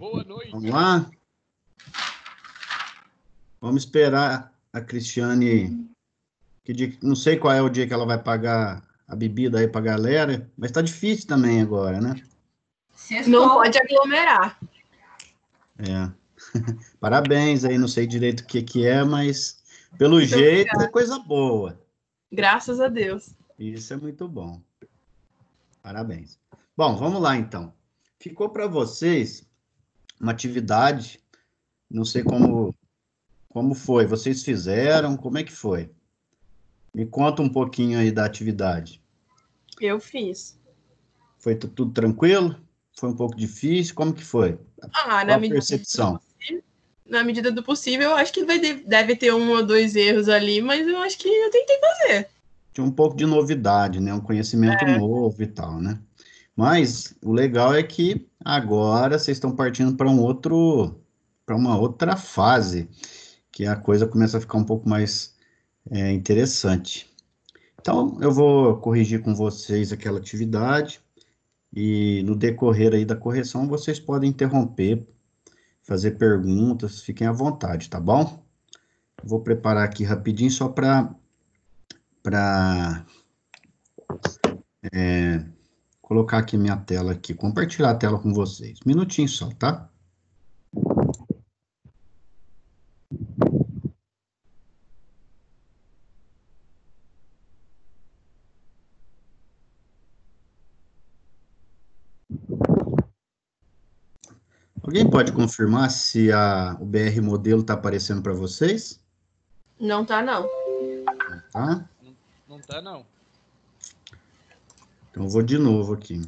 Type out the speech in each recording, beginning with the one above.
Boa noite. Vamos lá? Vamos esperar a Cristiane, não sei qual é o dia que ela vai pagar a bebida aí pra galera, mas tá difícil também agora, né? Não pode aglomerar. É. Parabéns aí, não sei direito o que é, mas pelo jeito é coisa boa. Graças a Deus. Isso é muito bom. Parabéns. Bom, vamos lá então. Ficou para vocês uma atividade, não sei como foi. Vocês fizeram? Como é que foi? Me conta um pouquinho aí da atividade. Eu fiz. Foi tudo tranquilo? Foi um pouco difícil? Como que foi? Na percepção? Na medida do possível, eu acho que deve ter 1 ou 2 erros ali, mas eu acho que eu tentei fazer. Tinha um pouco de novidade, né? Um conhecimento novo e tal, né? Mas o legal é que agora vocês estão partindo para uma outra fase, que a coisa começa a ficar um pouco mais interessante. Então, eu vou corrigir com vocês aquela atividade e no decorrer aí da correção vocês podem interromper, fazer perguntas, fiquem à vontade, tá bom? Vou preparar aqui rapidinho só para colocar aqui minha tela aqui, compartilhar a tela com vocês. Minutinho só, tá? Alguém pode confirmar se o BR modelo está aparecendo para vocês? Não tá, não. Tá? Não tá, não. Então, eu vou de novo aqui.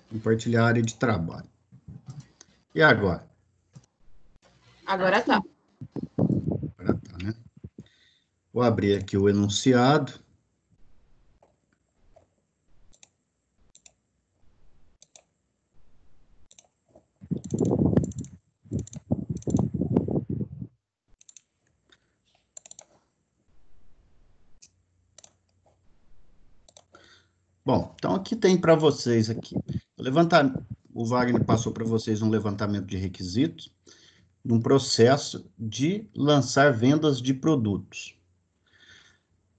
Compartilhar a área de trabalho. E agora? Agora tá. Agora tá, né? Vou abrir aqui o enunciado. Bom, então aqui tem para vocês aqui. O Wagner passou para vocês um levantamento de requisitos num processo de lançar vendas de produtos.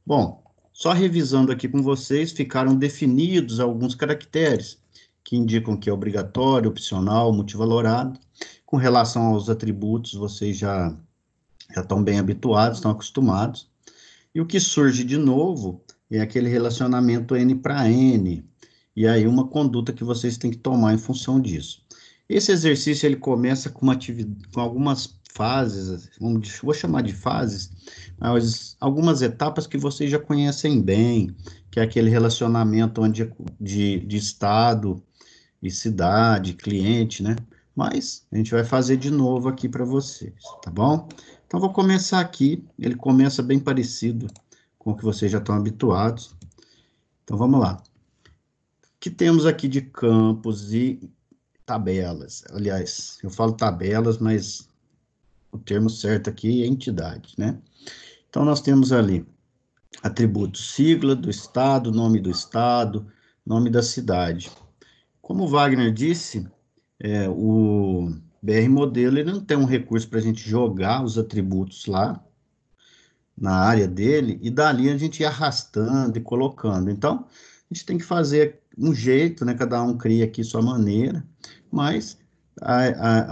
Bom, só revisando aqui com vocês, ficaram definidos alguns caracteres que indicam que é obrigatório, opcional, multivalorado. Com relação aos atributos, vocês já estão bem habituados, estão acostumados. E o que surge de novo é aquele relacionamento N para N, e aí uma conduta que vocês têm que tomar em função disso. Esse exercício ele começa com algumas fases, vou chamar de fases, mas algumas etapas que vocês já conhecem bem, que é aquele relacionamento de estado e cidade, cliente, né? Mas a gente vai fazer de novo aqui para vocês, tá bom? Então, vou começar aqui, ele começa bem parecido com o que vocês já estão habituados. Então, vamos lá. O que temos aqui de campos e tabelas? Aliás, eu falo tabelas, mas o termo certo aqui é entidade, né? Então, nós temos ali atributos, sigla do estado, nome da cidade. Como o Wagner disse, o BR modelo ele não tem um recurso para a gente jogar os atributos lá na área dele e dali a gente ir arrastando e colocando. Então, a gente tem que fazer um jeito, né? Cada um cria aqui sua maneira, mas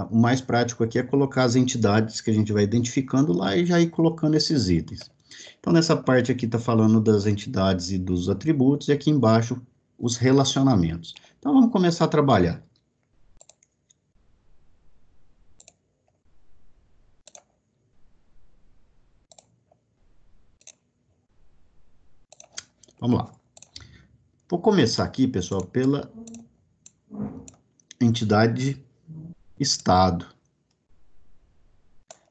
o mais prático aqui é colocar as entidades que a gente vai identificando lá e já ir colocando esses itens. Então, nessa parte aqui está falando das entidades e dos atributos, e aqui embaixo os relacionamentos. Então, vamos começar a trabalhar. Vamos lá. Vou começar aqui, pessoal, pela entidade Estado.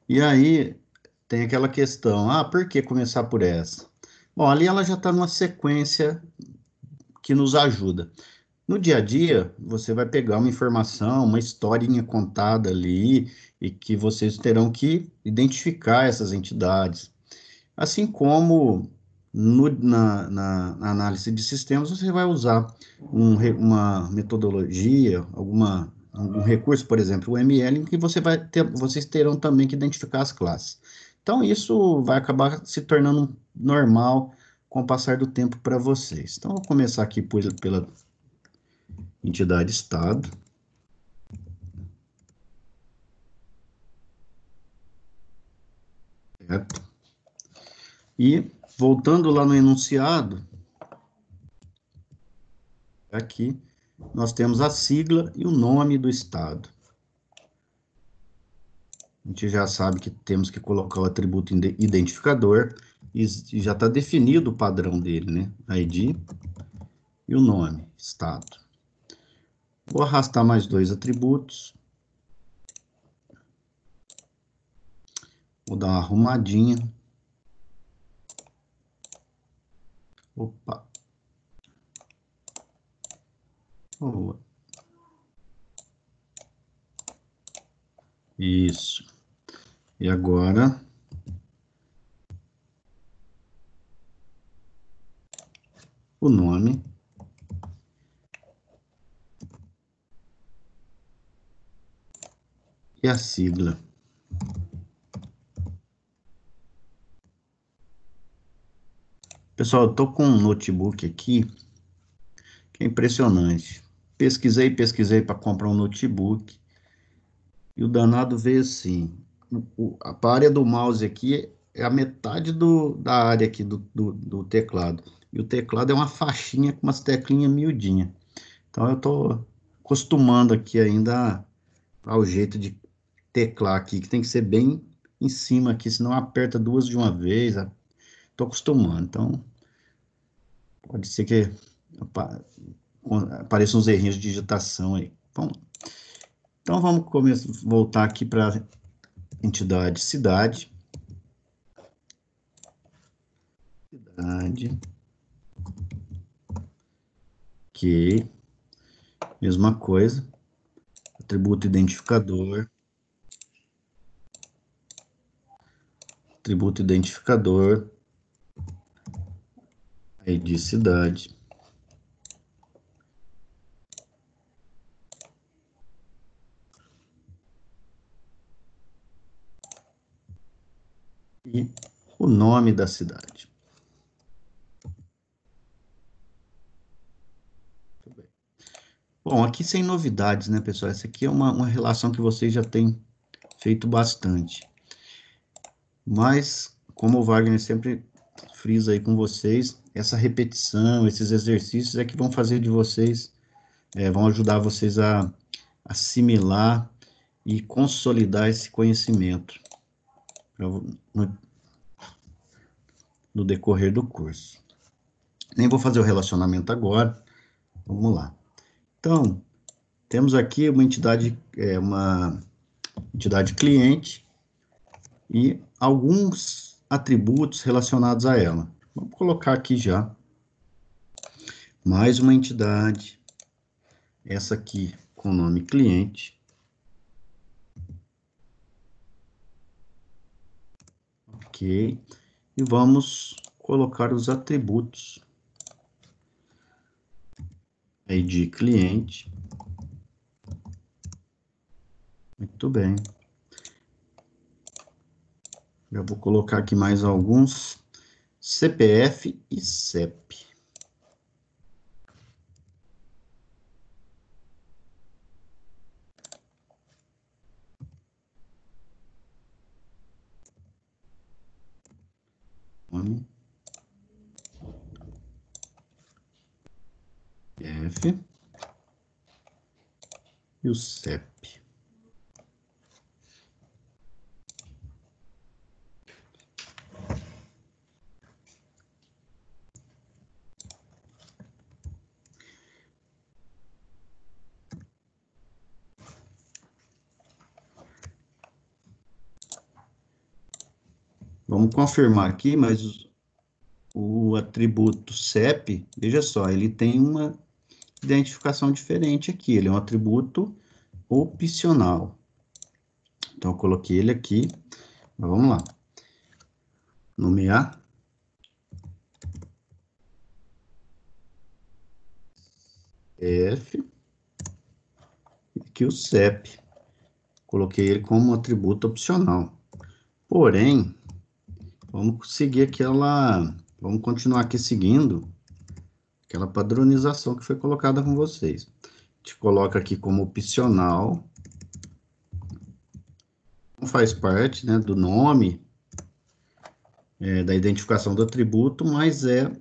E aí, tem aquela questão, por que começar por essa? Bom, ali ela já está numa sequência que nos ajuda. No dia a dia, você vai pegar uma informação, uma historinha contada ali, e que vocês terão que identificar essas entidades. Assim como Na análise de sistemas, você vai usar uma metodologia, algum recurso, por exemplo, o ML, em que vocês terão também que identificar as classes. Então, isso vai acabar se tornando normal com o passar do tempo para vocês. Então, vou começar aqui pela entidade Estado. Certo? E, voltando lá no enunciado, aqui, nós temos a sigla e o nome do Estado. A gente já sabe que temos que colocar o atributo identificador e já está definido o padrão dele, né? ID e o nome, Estado. Vou arrastar mais dois atributos. Vou dar uma arrumadinha. Opa. Boa. Isso. E agora, o nome. E a sigla. Pessoal, eu estou com um notebook aqui que é impressionante. Pesquisei para comprar um notebook e o danado veio assim. A área do mouse aqui é a metade da área aqui do teclado. E o teclado é uma faixinha com umas teclinhas miudinhas. Então eu estou acostumando aqui ainda ao jeito de teclar aqui, que tem que ser bem em cima aqui, senão aperta duas de uma vez. Estou acostumando. Então pode ser que apareçam uns errinhos de digitação aí. Bom, então vamos voltar aqui para a entidade cidade. Cidade. Ok. Mesma coisa. Atributo identificador. Atributo identificador. ID cidade. E o nome da cidade. Bom, aqui sem novidades, né, pessoal? Essa aqui é uma relação que vocês já têm feito bastante. Mas, como o Wagner sempre frisa aí com vocês, essa repetição, esses exercícios é que vão fazer de vocês, vão ajudar vocês a assimilar e consolidar esse conhecimento no decorrer do curso. Nem vou fazer o relacionamento agora, vamos lá. Então, temos aqui uma entidade cliente e alguns atributos relacionados a ela. Vamos colocar aqui já mais uma entidade, essa aqui com o nome cliente. Ok. E vamos colocar os atributos. ID cliente. Muito bem. Já vou colocar aqui mais alguns. CPF e CEP. Nome. F. E o CEP. Vamos confirmar aqui, mas o atributo CEP, veja só, ele tem uma identificação diferente aqui. Ele é um atributo opcional. Então, eu coloquei ele aqui. Mas vamos lá. Nomear. F, aqui o CEP. Coloquei ele como atributo opcional. Porém, vamos seguir vamos continuar aqui seguindo aquela padronização que foi colocada com vocês. A gente coloca aqui como opcional, não faz parte, né, do nome, da identificação do atributo, mas é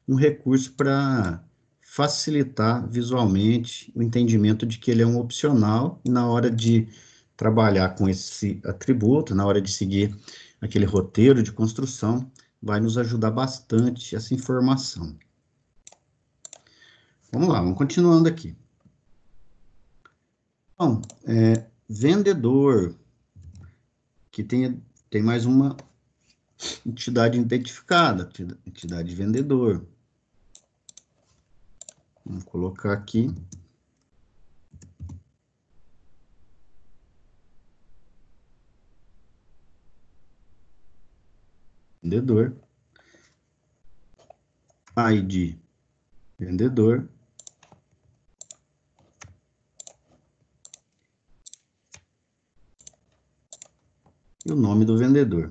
um recurso para facilitar visualmente o entendimento de que ele é um opcional e na hora de trabalhar com esse atributo, na hora de seguir aquele roteiro de construção, vai nos ajudar bastante essa informação. Vamos lá, vamos continuando aqui. Bom, vendedor, que tem mais uma entidade identificada, entidade vendedor. Vamos colocar aqui. Vendedor. ID vendedor. E o nome do vendedor.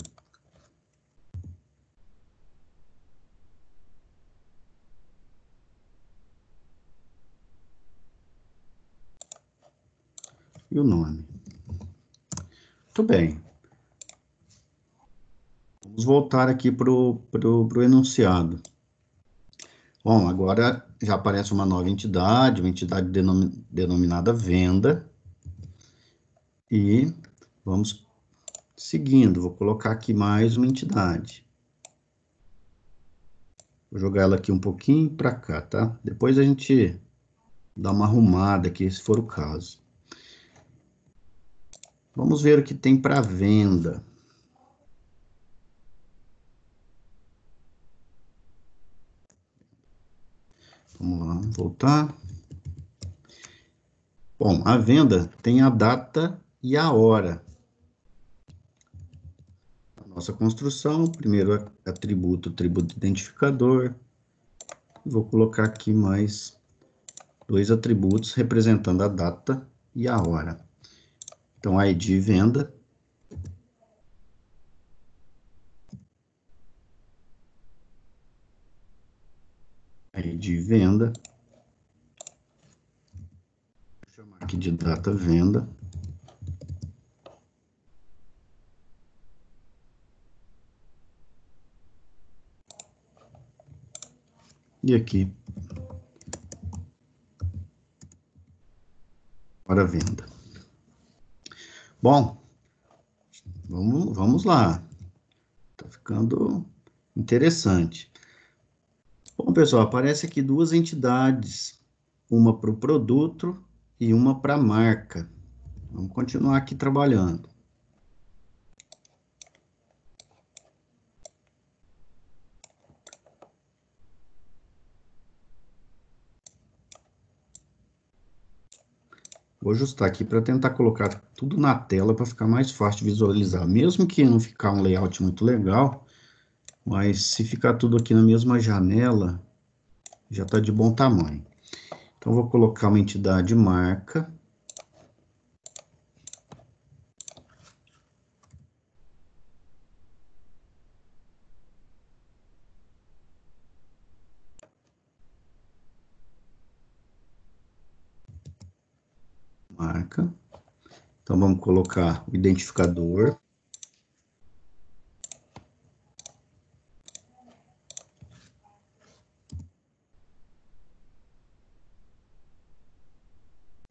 E o nome. Muito bem. Vamos voltar aqui para o enunciado. Bom, agora já aparece uma nova entidade, uma entidade denominada venda. E vamos seguindo. Vou colocar aqui mais uma entidade. Vou jogar ela aqui um pouquinho para cá, tá? Depois a gente dá uma arrumada aqui, se for o caso. Vamos ver o que tem para venda. Vamos lá, voltar. Bom, a venda tem a data e a hora. A nossa construção, primeiro atributo identificador. Vou colocar aqui mais dois atributos representando a data e a hora. Então, ID venda. ID venda. Vou chamar aqui de data venda. E aqui, hora venda. Bom, vamos lá. Tá ficando interessante. Bom, pessoal, aparece aqui duas entidades, uma para o produto e uma para a marca. Vamos continuar aqui trabalhando. Vou ajustar aqui para tentar colocar tudo na tela para ficar mais fácil de visualizar. Mesmo que não ficar um layout muito legal, mas se ficar tudo aqui na mesma janela, já está de bom tamanho. Então, vou colocar uma entidade marca. Marca. Então, vamos colocar o identificador.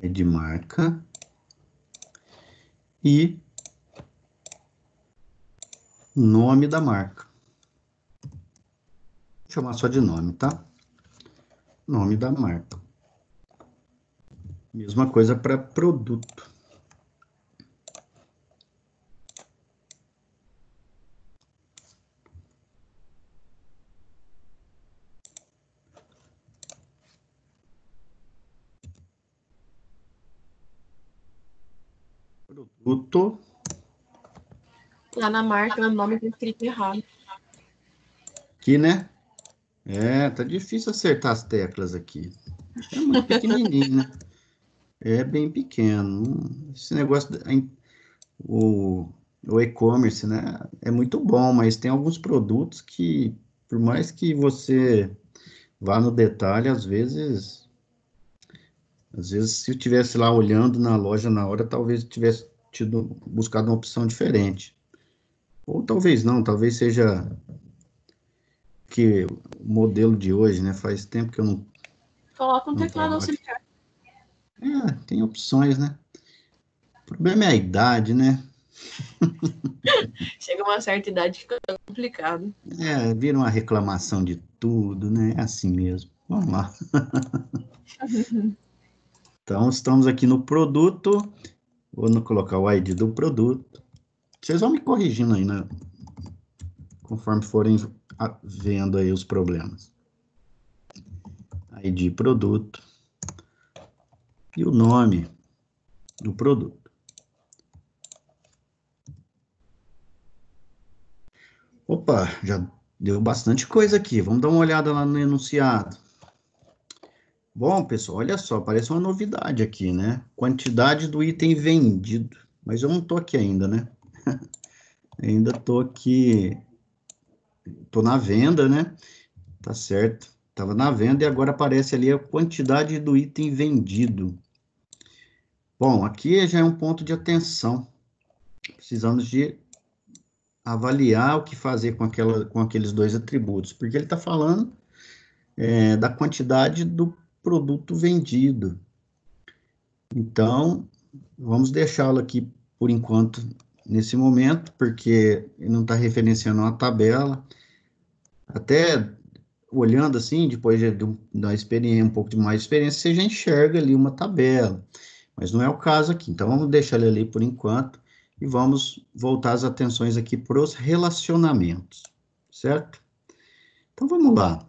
De marca. E nome da marca. Vou chamar só de nome, tá? Nome da marca. Mesma coisa para produto. Produto. Lá na marca, o nome tá escrito errado. Aqui, né? Tá difícil acertar as teclas aqui. É muito pequenininho, né? É bem pequeno. Esse negócio, o, o e-commerce, né? É muito bom, mas tem alguns produtos que, por mais que você vá no detalhe, às vezes, se eu tivesse lá olhando na loja na hora, talvez eu tivesse buscado uma opção diferente. Ou talvez não, talvez seja que o modelo de hoje, né? Faz tempo que eu Coloca um não teclado trabalho. auxiliar. Tem opções, né? O problema é a idade, né? Chega uma certa idade, fica complicado. Vira uma reclamação de tudo, né? É assim mesmo. Vamos lá. Então, estamos aqui no produto. Vou colocar o ID do produto. Vocês vão me corrigindo aí, né? Conforme forem vendo aí os problemas. ID produto e o nome do produto. Opa, já deu bastante coisa aqui. Vamos dar uma olhada lá no enunciado. Bom, pessoal, olha só, parece uma novidade aqui, né? Quantidade do item vendido. Mas eu não tô aqui ainda, né? Ainda tô aqui, tô na venda, né? Tá certo. Tava na venda e agora aparece ali a quantidade do item vendido. Bom, aqui já é um ponto de atenção. Precisamos de avaliar o que fazer com aqueles dois atributos, porque ele está falando da quantidade do produto vendido. Então, vamos deixá-lo aqui por enquanto, nesse momento, porque ele não está referenciando uma tabela. Até olhando assim, depois da experiência, um pouco de mais experiência, você já enxerga ali uma tabela. Mas não é o caso aqui. Então, vamos deixar ele ali por enquanto e vamos voltar as atenções aqui para os relacionamentos, certo? Então, vamos lá.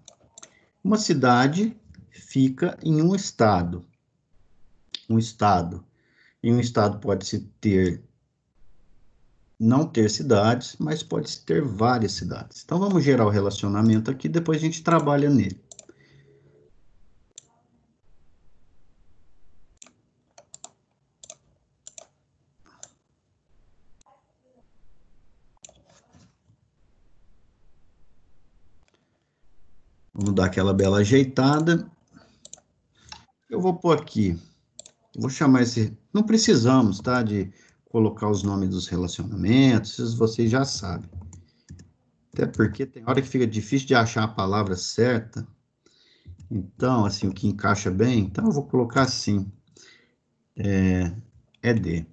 Uma cidade fica em um estado. Um estado. Em um estado pode-se ter, não ter cidades, mas pode-se ter várias cidades. Então, vamos gerar o relacionamento aqui, depois a gente trabalha nele. Vamos dar aquela bela ajeitada. Eu vou pôr aqui, vou chamar esse, não precisamos, tá, de colocar os nomes dos relacionamentos, esses vocês já sabem. Até porque tem hora que fica difícil de achar a palavra certa. Então, assim, o que encaixa bem, então eu vou colocar assim, ED.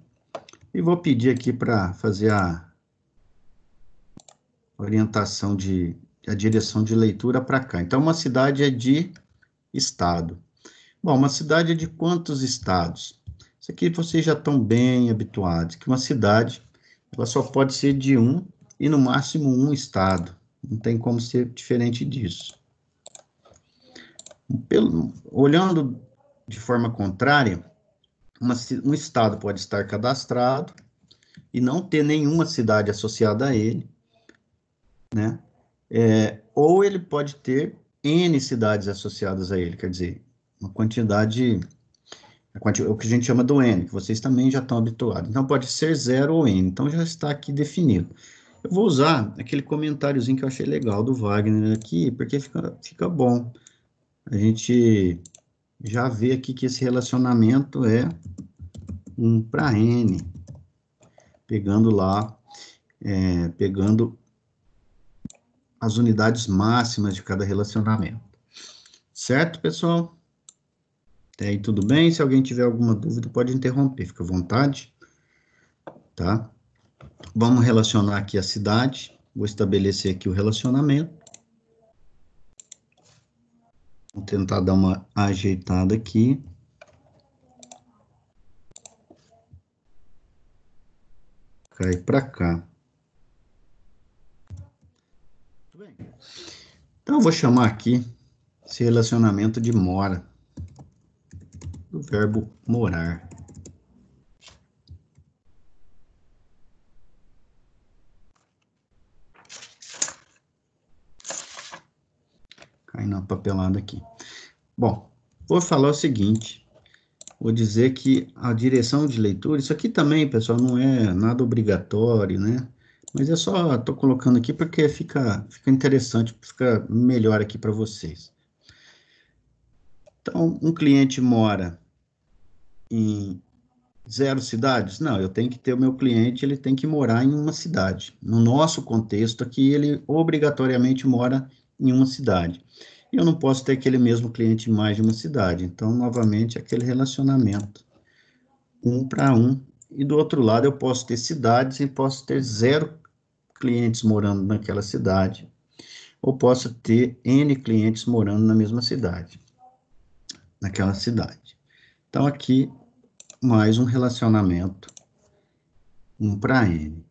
E vou pedir aqui para fazer a orientação a direção de leitura para cá. Então, uma cidade é de estado. Bom, uma cidade é de quantos estados? Isso aqui vocês já estão bem habituados, que uma cidade ela só pode ser de um e no máximo um estado. Não tem como ser diferente disso. Olhando de forma contrária, um estado pode estar cadastrado e não ter nenhuma cidade associada a ele, né? Ou ele pode ter N cidades associadas a ele, quer dizer, uma quantidade o que a gente chama do N, que vocês também já estão habituados. Então, pode ser 0 ou N. Então, já está aqui definido. Eu vou usar aquele comentáriozinho que eu achei legal do Wagner aqui, porque fica bom. A gente já vê aqui que esse relacionamento é 1 para N, pegando lá, pegando as unidades máximas de cada relacionamento. Certo, pessoal? Até aí tudo bem? Se alguém tiver alguma dúvida, pode interromper, fica à vontade, tá? Vamos relacionar aqui a cidade. Vou estabelecer aqui o relacionamento. Vou tentar dar uma ajeitada aqui. Cai para cá. Muito bem. Então, eu vou chamar aqui esse relacionamento de mora, do verbo morar. Cai na papelada aqui. Bom, vou falar o seguinte, vou dizer que a direção de leitura, isso aqui também, pessoal, não é nada obrigatório, né? Mas é só, estou colocando aqui porque fica interessante, fica melhor aqui para vocês. Então, um cliente mora em 0 cidades? Não, eu tenho que ter o meu cliente, ele tem que morar em uma cidade. No nosso contexto aqui, ele obrigatoriamente mora em uma cidade. Eu não posso ter aquele mesmo cliente em mais de uma cidade. Então, novamente, aquele relacionamento 1 para 1. E do outro lado, eu posso ter cidades e posso ter 0 clientes morando naquela cidade. Ou posso ter N clientes morando na mesma cidade, naquela cidade. Então, aqui, mais um relacionamento 1 para N.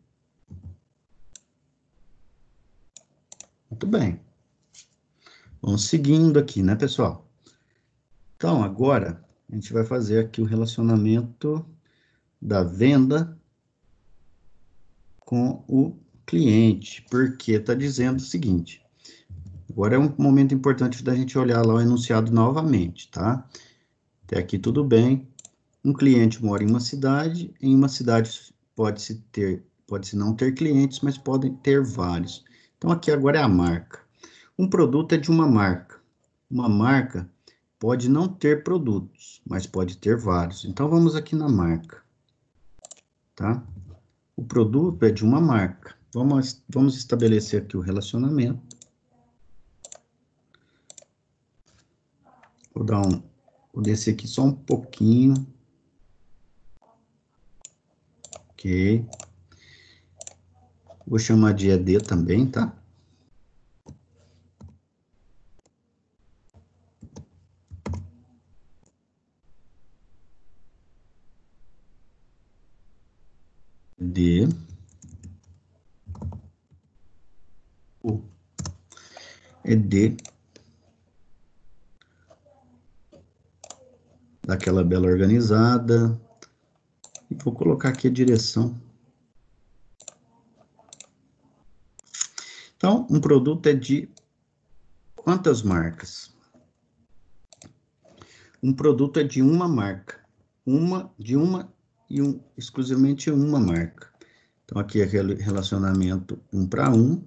Muito bem. Vamos seguindo aqui, né, pessoal? Então, agora, a gente vai fazer aqui o relacionamento da venda com o cliente, porque está dizendo o seguinte, agora é um momento importante da gente olhar lá o enunciado novamente, tá? Até aqui tudo bem. Um cliente mora em uma cidade pode-se não ter clientes, mas podem ter vários. Então, aqui agora é a marca. Um produto é de uma marca. Uma marca pode não ter produtos, mas pode ter vários. Então, vamos aqui na marca, tá? O produto é de uma marca. Vamos estabelecer aqui o relacionamento. Vou descer aqui só um pouquinho. Ok. Vou chamar de ED também, tá? D. ED. Daquela bela organizada. E vou colocar aqui a direção. Então, um produto é de quantas marcas? Um produto é de uma marca. Exclusivamente uma marca. Então, aqui é relacionamento 1 para 1.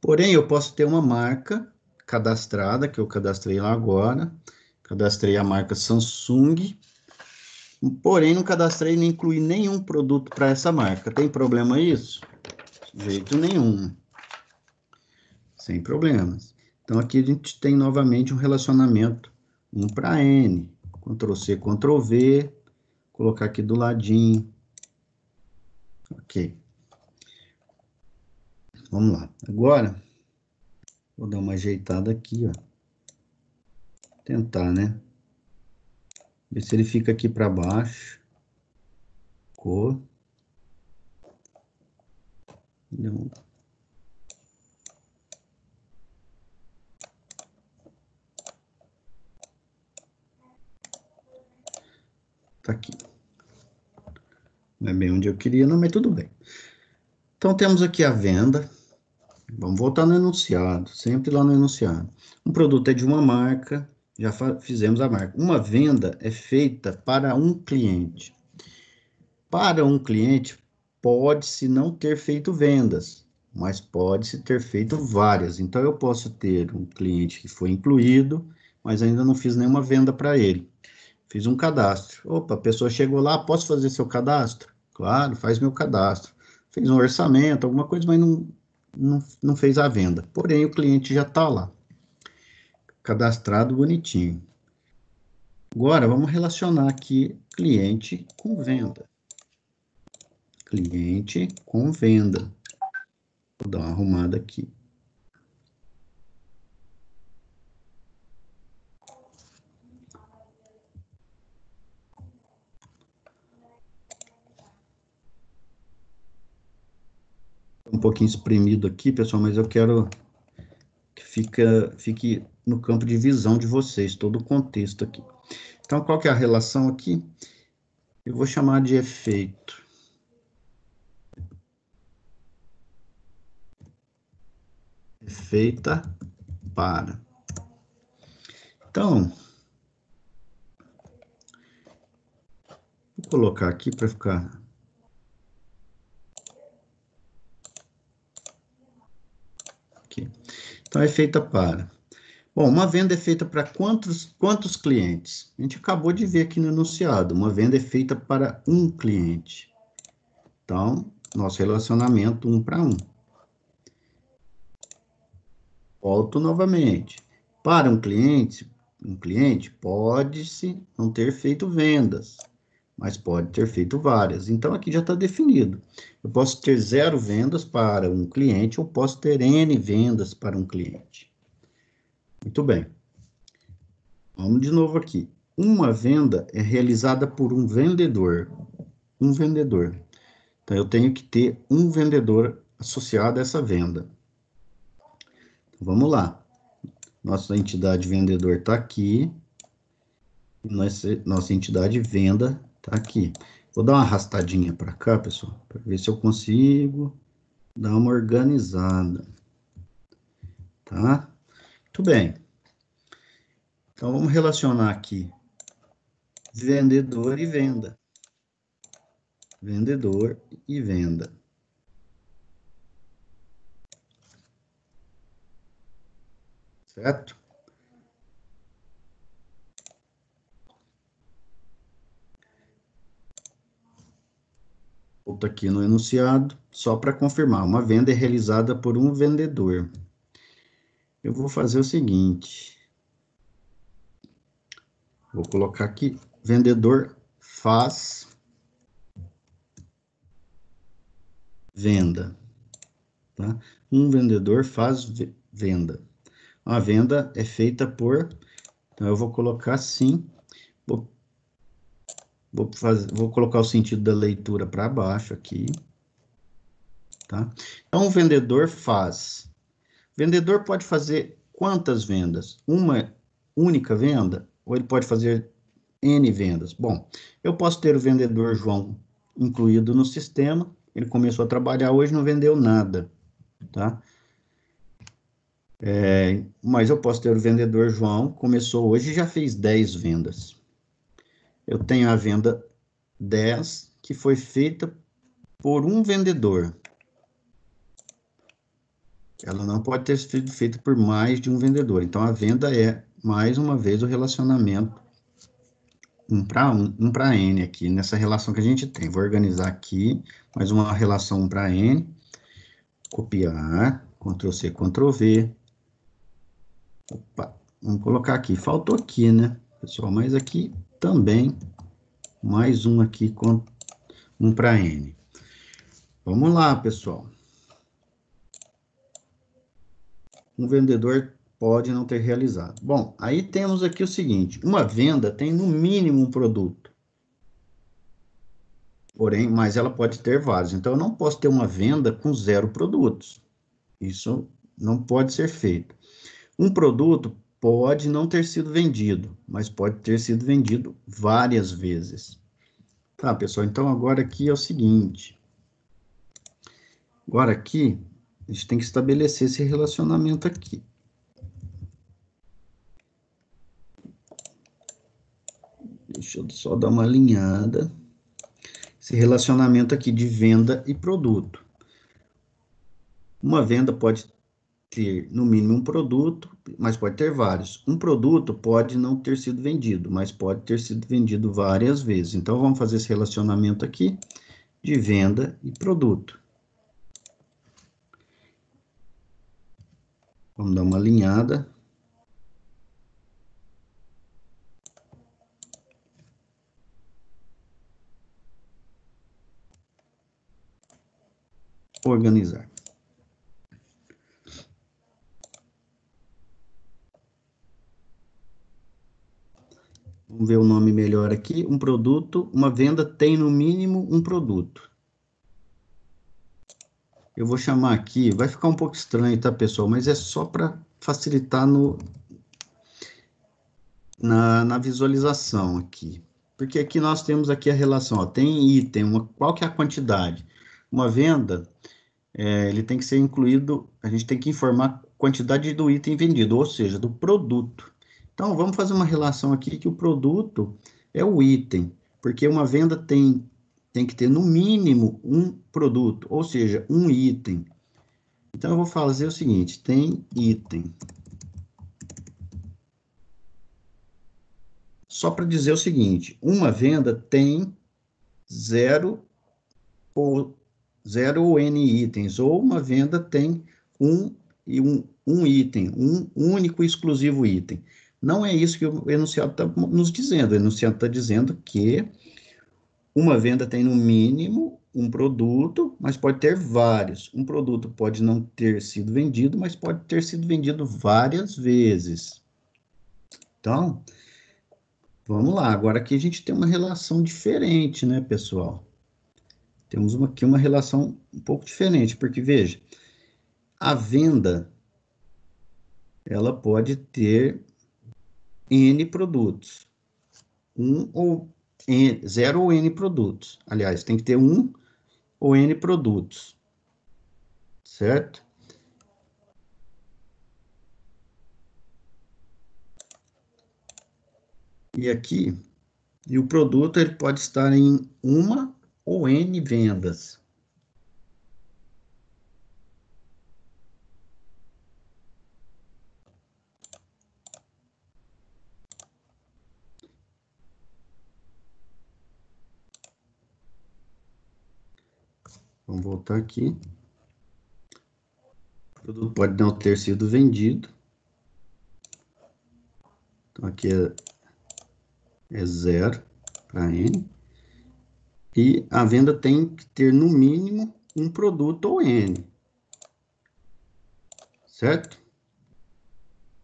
Porém, eu posso ter uma marca cadastrada, que eu cadastrei lá agora. Cadastrei a marca Samsung. Porém, não cadastrei nem incluí nenhum produto para essa marca. Tem problema isso? De jeito nenhum. Sem problemas. Então, aqui a gente tem novamente um relacionamento 1 para N. Ctrl C, Ctrl V. Colocar aqui do ladinho. Ok. Vamos lá. Agora, vou dar uma ajeitada aqui, ó. Tentar, né? Ver se ele fica aqui para baixo. Cor. Não. Tá aqui. Não é bem onde eu queria, não, mas tudo bem. Então, temos aqui a venda. Vamos voltar no enunciado, sempre lá no enunciado. Um produto é de uma marca, já fizemos a marca. Uma venda é feita para um cliente. Para um cliente, pode-se não ter feito vendas, mas pode-se ter feito várias. Então, eu posso ter um cliente que foi incluído, mas ainda não fiz nenhuma venda para ele. Fiz um cadastro. Opa, a pessoa chegou lá, posso fazer seu cadastro? Claro, faz meu cadastro. Fez um orçamento, alguma coisa, mas não fez a venda. Porém, o cliente já está lá, cadastrado bonitinho. Agora, vamos relacionar aqui cliente com venda. Cliente com venda. Vou dar uma arrumada aqui. Um pouquinho espremido aqui, pessoal, mas eu quero que fique no campo de visão de vocês, todo o contexto aqui. Então, qual que é a relação aqui? Eu vou chamar de efeito. Feita para. Então, colocar aqui para ficar... Aqui. Então, é feita para... Bom, uma venda é feita para quantos clientes? A gente acabou de ver aqui no enunciado. Uma venda é feita para um cliente. Então, nosso relacionamento 1 para 1. Volto novamente. Para um cliente pode-se não ter feito vendas, mas pode ter feito várias. Então, aqui já está definido. Eu posso ter 0 vendas para um cliente, ou posso ter N vendas para um cliente. Muito bem. Vamos de novo aqui. Uma venda é realizada por um vendedor. Um vendedor. Então, eu tenho que ter um vendedor associado a essa venda. Então, vamos lá. Nossa entidade vendedor está aqui. Nossa entidade venda está aqui. Vou dar uma arrastadinha para cá, pessoal, para ver se eu consigo dar uma organizada. Tá? Muito bem. Então, vamos relacionar aqui vendedor e venda. Vendedor e venda. Certo? Volto aqui no enunciado, só para confirmar. Uma venda é realizada por um vendedor. Eu vou fazer o seguinte. Vou colocar aqui, vendedor faz venda. Tá? Um vendedor faz venda. A venda é feita por... Então, eu vou colocar assim... Vou colocar o sentido da leitura para baixo aqui. Tá? Então, o vendedor faz. O vendedor pode fazer quantas vendas? Uma única venda? Ou ele pode fazer N vendas? Bom, eu posso ter o vendedor João incluído no sistema. Ele começou a trabalhar hoje, não vendeu nada. Tá? Mas eu posso ter o vendedor João, começou hoje e já fez 10 vendas. Eu tenho a venda 10, que foi feita por um vendedor. Ela não pode ter sido feita por mais de um vendedor. Então, a venda é, mais uma vez, o relacionamento 1 para N aqui, nessa relação que a gente tem. Vou organizar aqui, mais uma relação 1 para N. Copiar, Ctrl+C, Ctrl+V. Opa, vamos colocar aqui. Faltou aqui, né, pessoal? Mas aqui também, mais um aqui com 1 para N. Vamos lá, pessoal. Um vendedor pode não ter realizado. Bom, aí temos aqui o seguinte, uma venda tem no mínimo um produto. Porém, mas ela pode ter vários. Então, eu não posso ter uma venda com 0 produtos. Isso não pode ser feito. Um produto pode não ter sido vendido, mas pode ter sido vendido várias vezes. Tá, pessoal? Então, agora aqui é o seguinte. Agora aqui, a gente tem que estabelecer esse relacionamento aqui. Deixa eu só dar uma alinhada. Esse relacionamento aqui de venda e produto. Uma venda pode ter, no mínimo, um produto, mas pode ter vários. Um produto pode não ter sido vendido, mas pode ter sido vendido várias vezes. Então, vamos fazer esse relacionamento aqui de venda e produto. Vamos dar uma alinhada. Organizar. Vamos ver o nome melhor aqui. Um produto, uma venda tem no mínimo um produto. Eu vou chamar aqui, vai ficar um pouco estranho, tá, pessoal? Mas é só para facilitar na visualização aqui. Porque aqui nós temos aqui a relação, ó, tem item, qual que é a quantidade? Uma venda, ele tem que ser incluído, a gente tem que informar a quantidade do item vendido, ou seja, do produto. Então, vamos fazer uma relação aqui que o produto é o item. Porque uma venda tem que ter, no mínimo, um produto, ou seja, um item. Então, eu vou fazer o seguinte, tem item. Só para dizer o seguinte, uma venda tem 0 ou N itens, ou uma venda tem um item, um único e exclusivo item. Não é isso que o enunciado está nos dizendo. O enunciado está dizendo que uma venda tem, no mínimo, um produto, mas pode ter vários. Um produto pode não ter sido vendido, mas pode ter sido vendido várias vezes. Então, vamos lá. Agora aqui a gente tem uma relação diferente, né, pessoal? Temos aqui uma relação um pouco diferente, porque, veja, a venda, ela pode ter N produtos. Zero ou N produtos. Aliás, tem que ter um ou N produtos. Certo? E aqui, e o produto ele pode estar em uma ou N vendas. Vamos voltar aqui. O produto pode não ter sido vendido. Então, aqui é 0 para N. E a venda tem que ter, no mínimo, um produto ou N. Certo?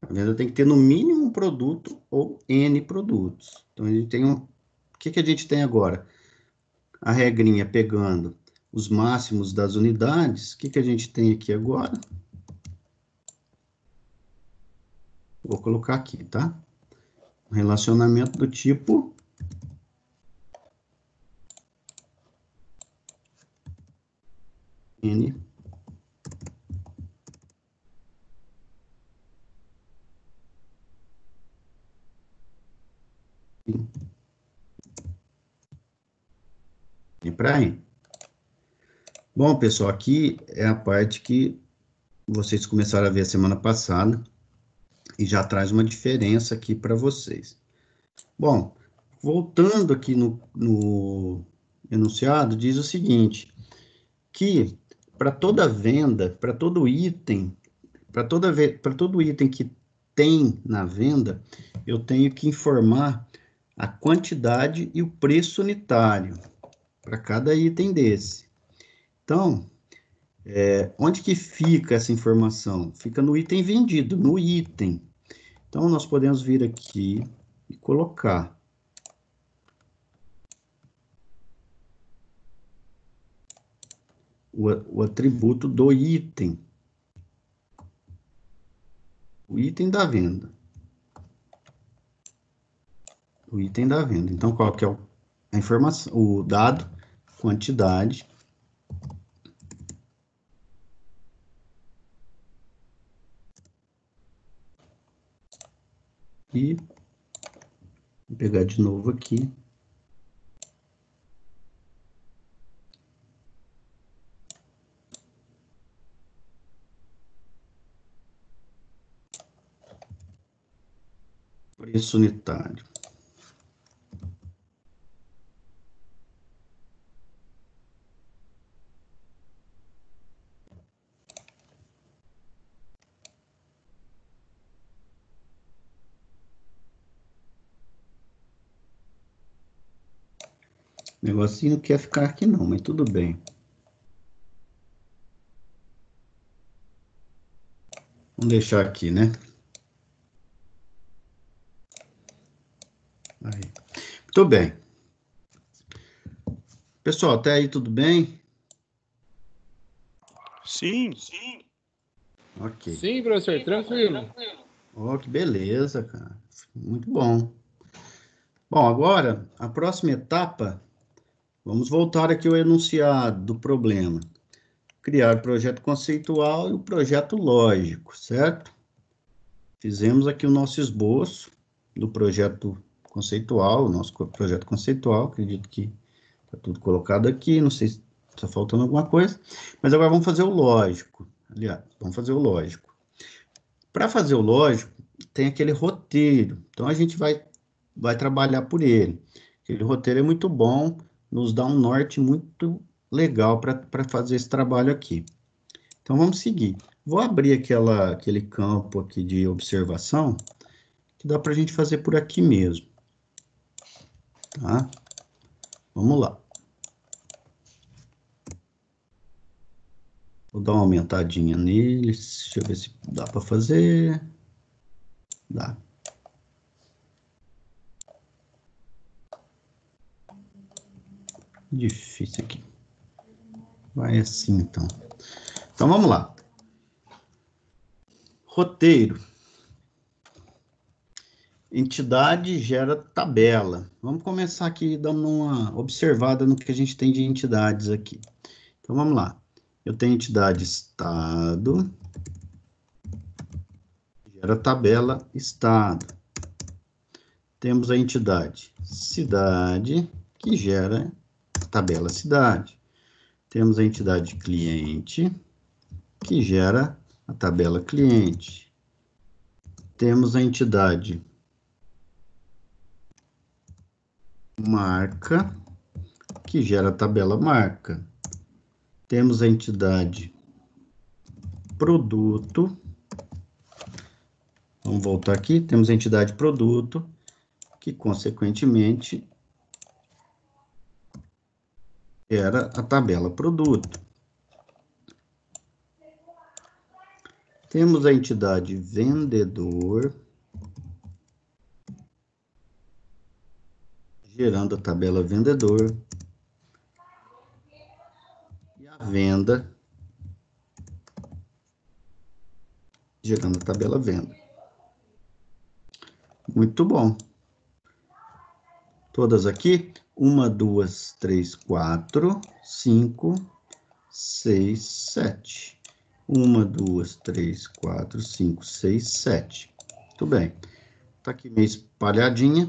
A venda tem que ter, no mínimo, um produto ou N produtos. Então, a gente tem o que a gente tem agora? A regrinha pegando os máximos das unidades. O que a gente tem aqui agora? Vou colocar aqui, tá? Um relacionamento do tipo N e para N. Bom, pessoal, aqui é a parte que vocês começaram a ver a semana passada e já traz uma diferença aqui para vocês. Bom, voltando aqui no enunciado, diz o seguinte, que para toda venda, para todo item, para todo item que tem na venda, eu tenho que informar a quantidade e o preço unitário para cada item desse. Então, onde que fica essa informação? Fica no item vendido, no item. Então, nós podemos vir aqui e colocar o atributo do item. O item da venda. O item da venda. Então, qual que é a informação? O dado, quantidade. E vou pegar de novo aqui. Preço unitário. O negocinho não quer ficar aqui não, mas tudo bem. Vamos deixar aqui, né? Aí. Muito bem. Pessoal, até aí tudo bem? Sim. Ok. Sim, professor, tranquilo. Oh, que beleza, cara. Muito bom. Bom, agora, a próxima etapa, vamos voltar aqui ao enunciado do problema. Criar o projeto conceitual e o projeto lógico, certo? Fizemos aqui o nosso esboço do projeto conceitual, o nosso projeto conceitual, acredito que está tudo colocado aqui, não sei se está faltando alguma coisa, mas agora vamos fazer o lógico. Aliás, vamos fazer o lógico. Para fazer o lógico, tem aquele roteiro, então a gente vai trabalhar por ele. Aquele roteiro é muito bom, nos dá um norte muito legal para fazer esse trabalho aqui. Então, vamos seguir. Vou abrir aquele campo aqui de observação, que dá para a gente fazer por aqui mesmo. Tá? Vamos lá. Vou dar uma aumentadinha nele, deixa eu ver se dá para fazer. Dá. Difícil aqui. Vai assim, então. Então, vamos lá. Roteiro. Entidade gera tabela. Vamos começar aqui dando uma observada no que a gente tem de entidades aqui. Então, vamos lá. Eu tenho entidade estado, gera tabela estado. Temos a entidade cidade, que gera tabela cidade. Temos a entidade cliente, que gera a tabela cliente. Temos a entidade marca, que gera a tabela marca. Temos a entidade produto. Vamos voltar aqui. Temos a entidade produto, que consequentemente gera a tabela produto. Temos a entidade vendedor, gerando a tabela vendedor. E a venda, gerando a tabela venda. Muito bom. Todas aqui. 1, 2, 3, 4, 5, 6, 7. 1, 2, 3, 4, 5, 6, 7. Muito bem. Tá aqui meio espalhadinha.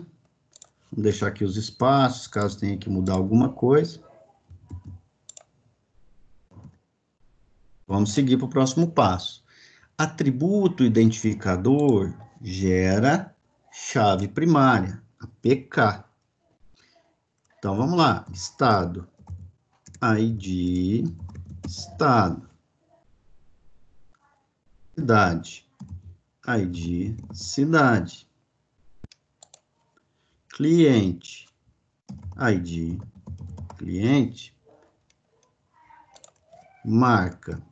Vamos deixar aqui os espaços, caso tenha que mudar alguma coisa. Vamos seguir para o próximo passo. Atributo identificador gera chave primária, APK. Então, vamos lá. Estado, ID, estado. Cidade, ID, cidade. Cliente, ID, cliente. Marca,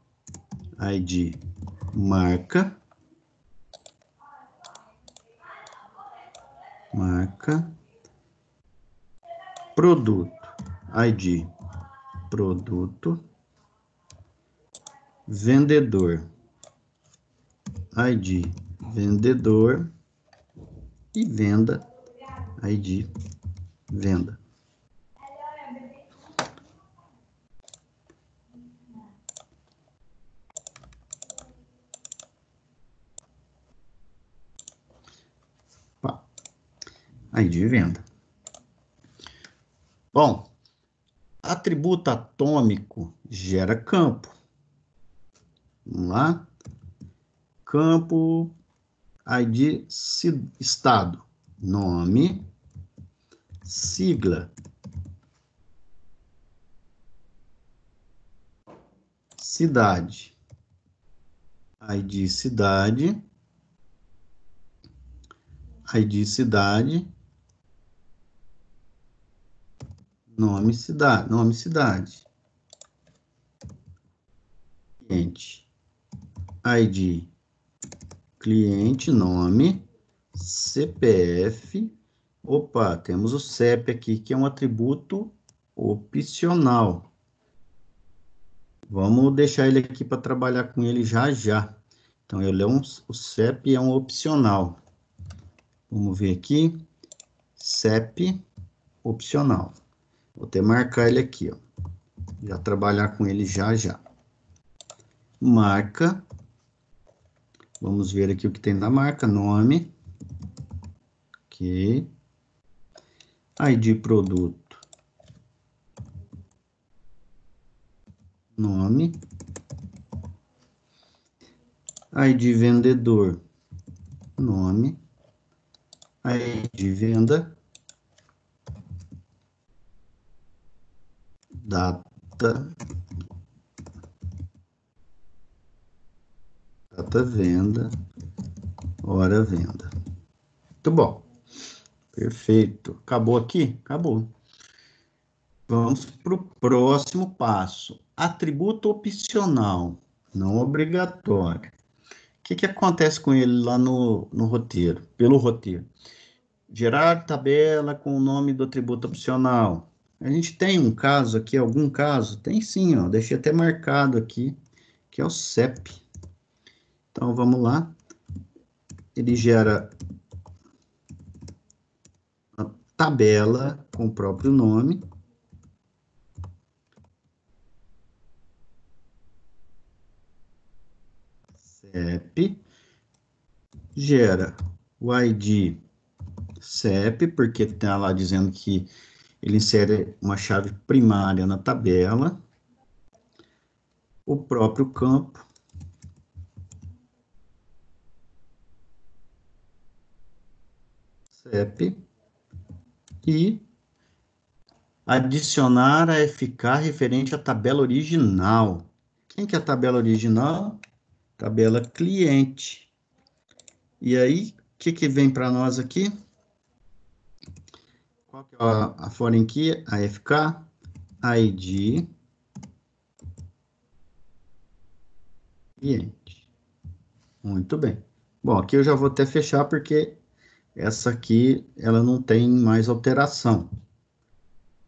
ID, marca. Marca. Produto, ID, produto. Vendedor, ID, vendedor. E venda, ID, venda. ID, venda. Bom, atributo atômico gera campo. Vamos lá. Campo, ID, estado, nome, sigla, cidade, ID, cidade, ID, cidade, nome, cidade. Cliente, ID, cliente, nome, CPF. Opa, temos o CEP aqui, que é um atributo opcional. Vamos deixar ele aqui para trabalhar com ele já já. Então, o CEP é um opcional. Vamos ver aqui. CEP opcional. Vou até marcar ele aqui, ó. Já trabalhar com ele já já. Marca. Vamos ver aqui o que tem na marca. Nome. Ok. ID produto, nome, ID vendedor, nome, ID venda, data venda, hora venda. Muito bom. Perfeito. Acabou aqui? Acabou. Vamos para o próximo passo. Atributo opcional, não obrigatório. O que acontece com ele lá no roteiro, pelo roteiro? Gerar tabela com o nome do atributo opcional. A gente tem um caso aqui, algum caso? Tem sim, ó, deixei até marcado aqui, que é o CEP. Então, vamos lá. Ele gera uma tabela com o próprio nome. CEP. Gera o ID CEP, porque está lá dizendo que ele insere uma chave primária na tabela. O próprio campo. CEP. E adicionar a FK referente à tabela original. Quem que é a tabela original? Tabela cliente. E aí, o que vem para nós aqui? Qual que é a foreign key? A FK, ID, cliente. Muito bem. Bom, aqui eu já vou até fechar porque essa aqui, ela não tem mais alteração.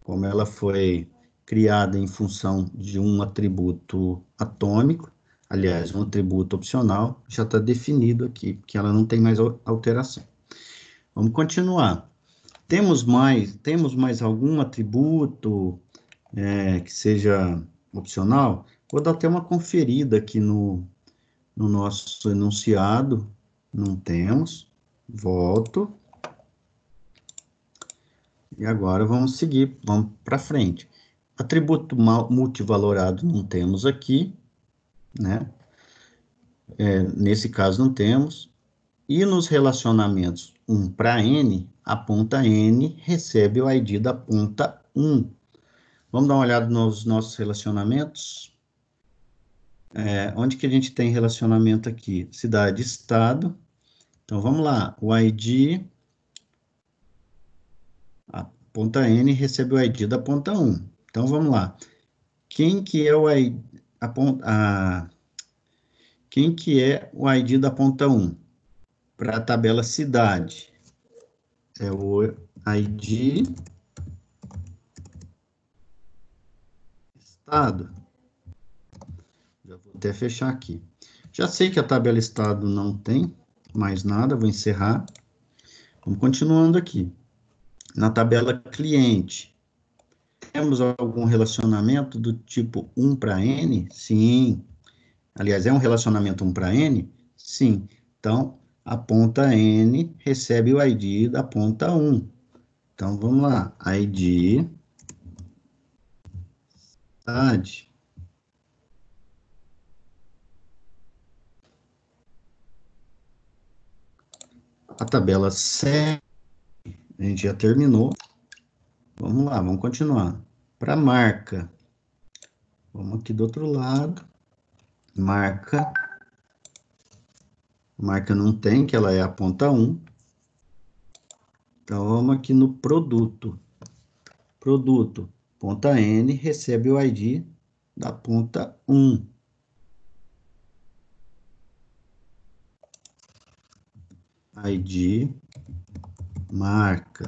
Como ela foi criada em função de um atributo atômico, aliás, um atributo opcional, já está definido aqui, que ela não tem mais alteração. Vamos continuar. Temos mais algum atributo que seja opcional? Vou dar até uma conferida aqui no nosso enunciado. Não temos. Volto. E agora vamos seguir, vamos para frente. Atributo multivalorado não temos aqui, né? Nesse caso não temos. E nos relacionamentos 1 para N, a ponta N recebe o ID da ponta 1. Vamos dar uma olhada nos nossos relacionamentos? Onde que a gente tem relacionamento aqui? Cidade, estado. Então, vamos lá. O ID, a ponta N recebe o ID da ponta 1. Então, vamos lá. Quem que é o ID, quem que é o ID da ponta 1? Para a tabela cidade. É o ID estado. Já vou até fechar aqui. Já sei que a tabela estado não tem mais nada, vou encerrar. Vamos continuando aqui. Na tabela cliente, temos algum relacionamento do tipo 1 para N? Sim. Aliás, é um relacionamento 1 para N? Sim. Então, a ponta N recebe o ID da ponta 1. Então, vamos lá. ID cidade. A tabela C, a gente já terminou. Vamos lá, vamos continuar. Para marca, vamos aqui do outro lado. Marca. Marca não tem, que ela é a ponta 1. Então, vamos aqui no produto. Produto, ponta N, recebe o ID da ponta 1. ID, marca.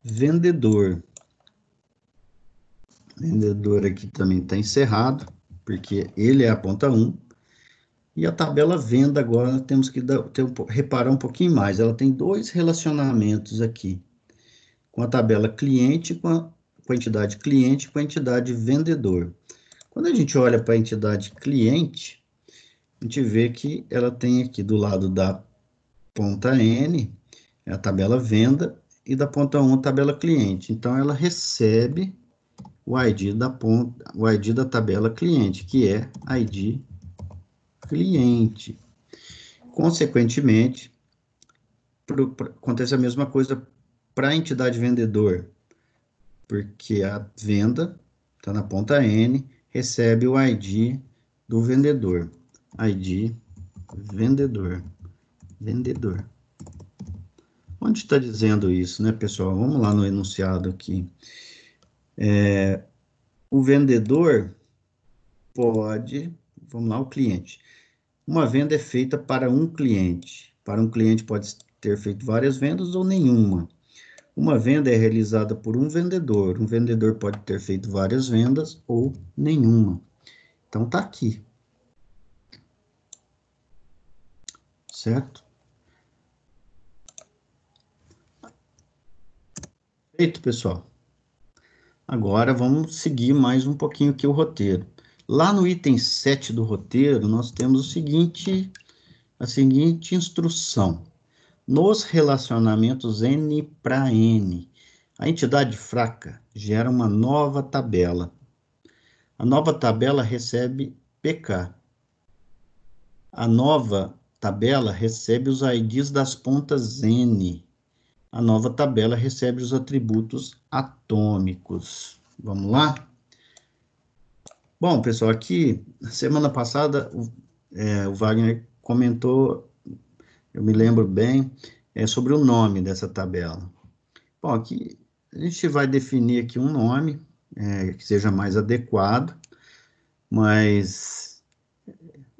Vendedor. Vendedor aqui também está encerrado, porque ele é a ponta 1. E a tabela venda agora temos que reparar um pouquinho mais. Ela tem dois relacionamentos aqui. Com a tabela cliente, com a entidade cliente, com a entidade vendedor. Quando a gente olha para a entidade cliente, a gente vê que ela tem aqui do lado da ponta N, a tabela venda, e da ponta 1, a tabela cliente. Então, ela recebe o ID da tabela cliente, que é ID cliente. Consequentemente, acontece a mesma coisa para a entidade vendedor, porque a venda está na ponta N, recebe o ID do vendedor. ID vendedor. Vendedor. Onde está dizendo isso, né, pessoal? Vamos lá no enunciado aqui. O vendedor pode... Vamos lá, o cliente. Uma venda é feita para um cliente. Para um cliente pode ter feito várias vendas ou nenhuma. Uma venda é realizada por um vendedor. Um vendedor pode ter feito várias vendas ou nenhuma. Então, tá aqui. Certo? Feito, pessoal. Agora, vamos seguir mais um pouquinho aqui o roteiro. Lá no item 7 do roteiro, nós temos a seguinte instrução. Nos relacionamentos N para N, a entidade fraca gera uma nova tabela. A nova tabela recebe PK. A nova tabela recebe os IDs das pontas N. A nova tabela recebe os atributos atômicos. Vamos lá? Bom, pessoal, aqui, semana passada, o Wagner comentou, eu me lembro bem, sobre o nome dessa tabela. Bom, aqui a gente vai definir aqui um nome que seja mais adequado, mas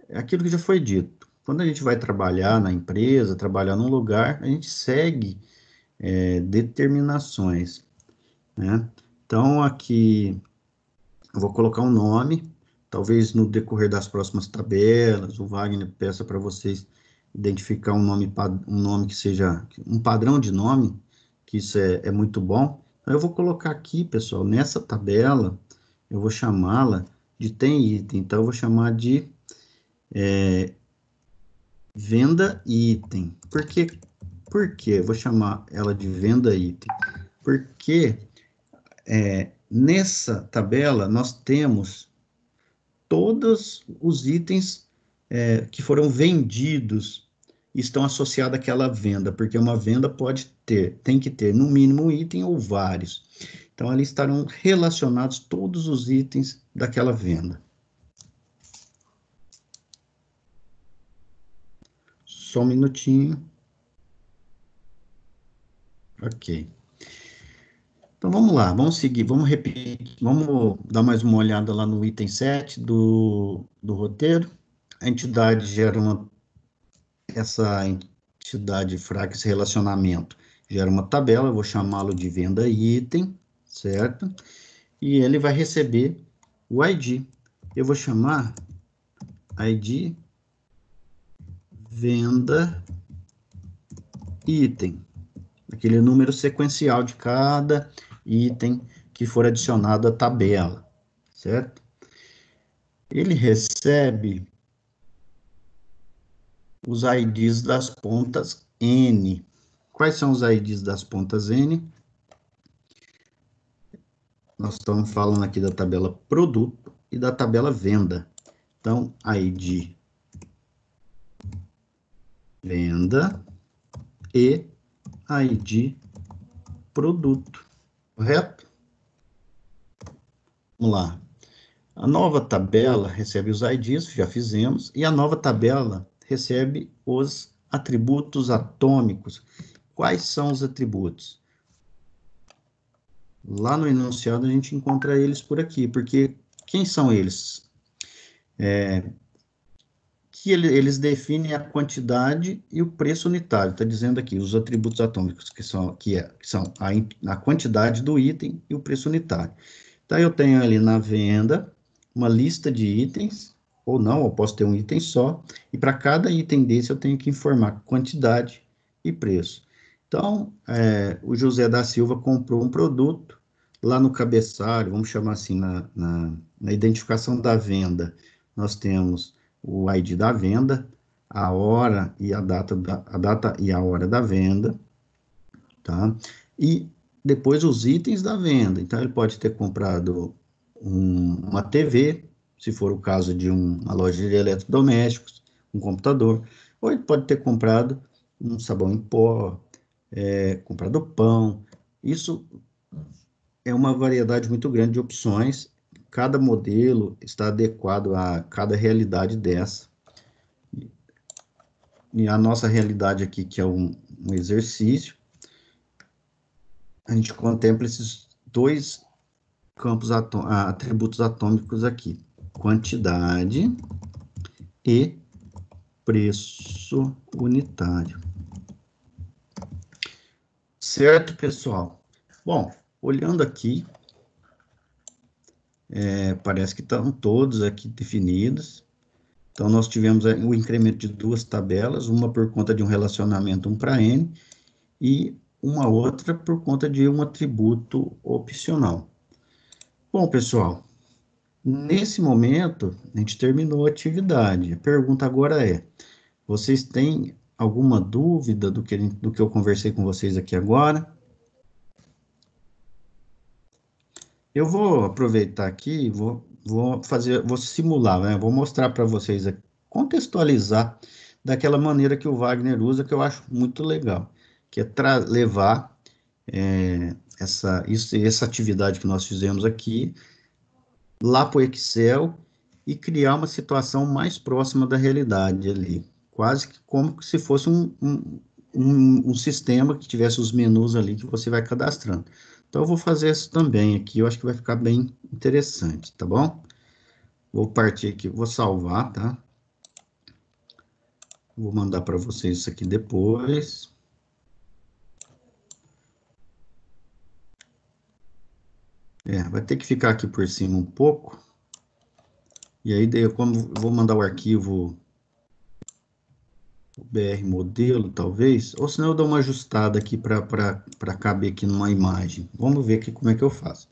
é aquilo que já foi dito. Quando a gente vai trabalhar na empresa, trabalhar num lugar, a gente segue determinações, né? Então, aqui eu vou colocar um nome, talvez no decorrer das próximas tabelas, o Wagner peça para vocês identificar um nome que seja um padrão de nome, que isso é muito bom. Então, eu vou colocar aqui, pessoal, nessa tabela, eu vou chamá-la de tem item, então eu vou chamar de venda item. Por quê? Eu vou chamar ela de venda item? Porque nessa tabela nós temos todos os itens que foram vendidos estão associados àquela venda, porque uma venda tem que ter no mínimo um item ou vários. Então, ali estarão relacionados todos os itens daquela venda. Só um minutinho. Ok. Então, vamos lá, vamos seguir, vamos repetir, vamos dar mais uma olhada lá no item 7 do roteiro. A entidade gera essa entidade fraca, esse relacionamento, gera uma tabela, eu vou chamá-lo de venda item, certo? E ele vai receber o ID. Eu vou chamar ID venda item, aquele número sequencial de cada item que for adicionado à tabela, certo? Ele recebe os IDs das pontas N. Quais são os IDs das pontas N? Nós estamos falando aqui da tabela produto e da tabela venda. Então, ID venda e ID produto, correto? Vamos lá. A nova tabela recebe os IDs, já fizemos, e a nova tabela recebe os atributos atômicos. Quais são os atributos? Lá no enunciado a gente encontra eles por aqui, porque quem são eles? Que eles definem a quantidade e o preço unitário. Está dizendo aqui, os atributos atômicos, que são a quantidade do item e o preço unitário. Então, eu tenho ali na venda uma lista de itens, ou não, eu posso ter um item só, e para cada item desse eu tenho que informar quantidade e preço. Então, o José da Silva comprou um produto, lá no cabeçalho, vamos chamar assim, na identificação da venda, nós temos o ID da venda, a hora e a data e a hora da venda, tá? E depois os itens da venda. Então, ele pode ter comprado uma TV, se for o caso de uma loja de eletrodomésticos, um computador, ou ele pode ter comprado um sabão em pó, comprado pão. Isso é uma variedade muito grande de opções. Cada modelo está adequado a cada realidade dessa. E a nossa realidade aqui, que é um exercício, a gente contempla esses dois campos atributos atômicos aqui: quantidade e preço unitário. Certo, pessoal? Bom, olhando aqui, parece que estão todos aqui definidos. Então, nós tivemos o incremento de duas tabelas, uma por conta de um relacionamento 1 para N, e uma outra por conta de um atributo opcional. Bom, pessoal, nesse momento, a gente terminou a atividade. A pergunta agora é: vocês têm alguma dúvida do que eu conversei com vocês aqui agora? Eu vou aproveitar aqui e vou simular, né? Vou mostrar para vocês, contextualizar daquela maneira que o Wagner usa, que eu acho muito legal, que é levar essa atividade que nós fizemos aqui lá para o Excel e criar uma situação mais próxima da realidade ali, quase que como se fosse um sistema que tivesse os menus ali que você vai cadastrando. Então, eu vou fazer isso também aqui, eu acho que vai ficar bem interessante, tá bom? Vou partir aqui, vou salvar, tá? Vou mandar para vocês isso aqui depois. Vai ter que ficar aqui por cima um pouco. E aí, como eu vou mandar o arquivo BR modelo, talvez, ou senão eu dou uma ajustada aqui para caber aqui numa imagem. Vamos ver aqui como é que eu faço.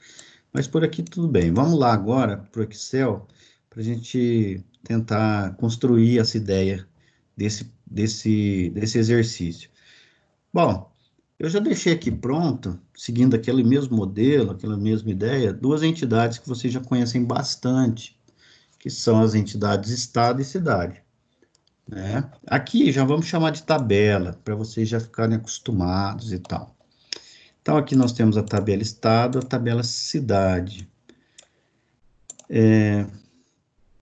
Mas por aqui tudo bem. Vamos lá agora para o Excel, para a gente tentar construir essa ideia desse exercício. Bom, eu já deixei aqui pronto, seguindo aquele mesmo modelo, aquela mesma ideia, duas entidades que vocês já conhecem bastante, que são as entidades Estado e Cidade. Né? Aqui já vamos chamar de tabela, para vocês já ficarem acostumados e tal. Então, aqui nós temos a tabela Estado, a tabela Cidade.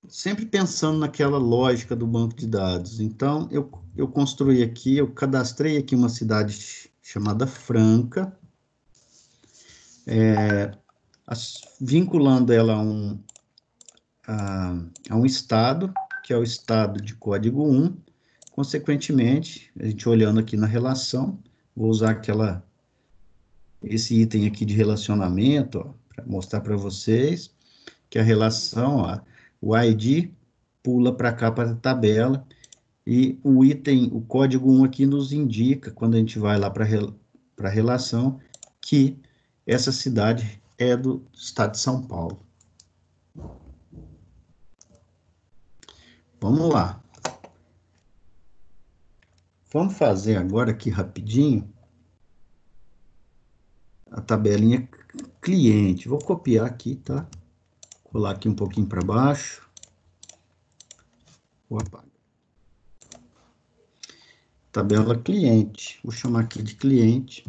Sempre pensando naquela lógica do banco de dados. Então, eu construí aqui, eu cadastrei aqui uma cidade chamada Franca, vinculando ela a um estado, que é o estado de código 1. Consequentemente, a gente olhando aqui na relação, vou usar esse item aqui de relacionamento, para mostrar para vocês que a relação, ó, o ID pula para cá para a tabela, e o item, o código 1 aqui nos indica, quando a gente vai lá para a relação, que essa cidade é do estado de São Paulo. Vamos lá. Vamos fazer agora aqui rapidinho a tabelinha cliente. Vou copiar aqui, tá? Colar aqui um pouquinho para baixo. Vou apagar. Tabela cliente. Vou chamar aqui de cliente.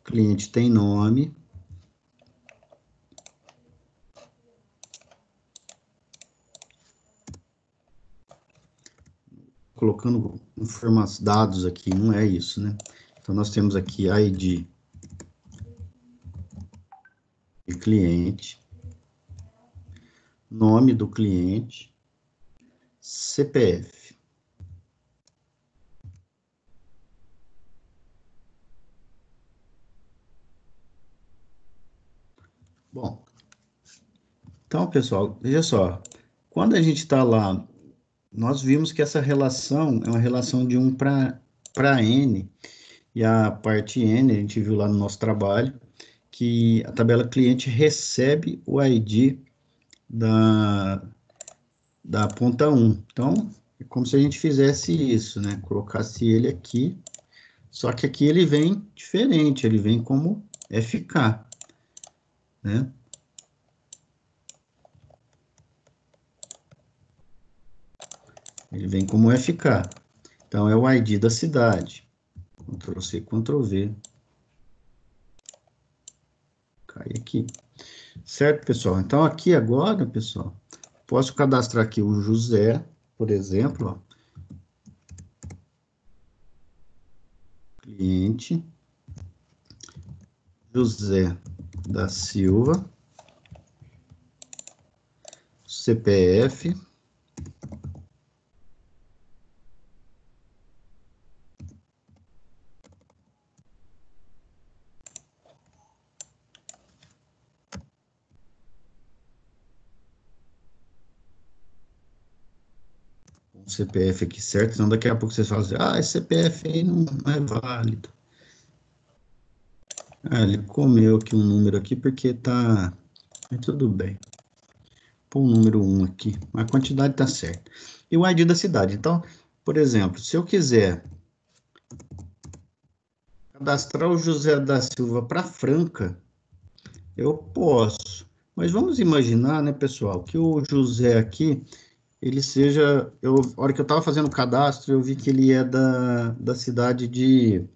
Cliente tem nome. Colocando dados aqui, não é isso, né? Então, nós temos aqui ID de cliente, nome do cliente, CPF. Bom, então, pessoal, veja só, quando a gente está lá, nós vimos que essa relação é uma relação de 1 para N, e a parte N, a gente viu lá no nosso trabalho, que a tabela cliente recebe o ID da ponta 1. Então, é como se a gente fizesse isso, né? Colocasse ele aqui, só que aqui ele vem diferente, ele vem como FK, né? Ele vem como FK. Então, é o ID da cidade. Ctrl C, Ctrl V. Cai aqui. Certo, pessoal? Então, aqui agora, pessoal, posso cadastrar aqui o José, por exemplo, ó. Cliente José da Silva, CPF, CPF aqui certo, senão daqui a pouco vocês falam assim, esse CPF aí não é válido. Ele comeu aqui um número aqui porque tá... Mas tudo bem. Põe o número 1 aqui, a quantidade tá certa. E o ID da cidade. Então, por exemplo, se eu quiser cadastrar o José da Silva para Franca, eu posso. Mas vamos imaginar, né, pessoal, que o José aqui, ele seja... a hora que eu estava fazendo o cadastro, eu vi que ele é da cidade de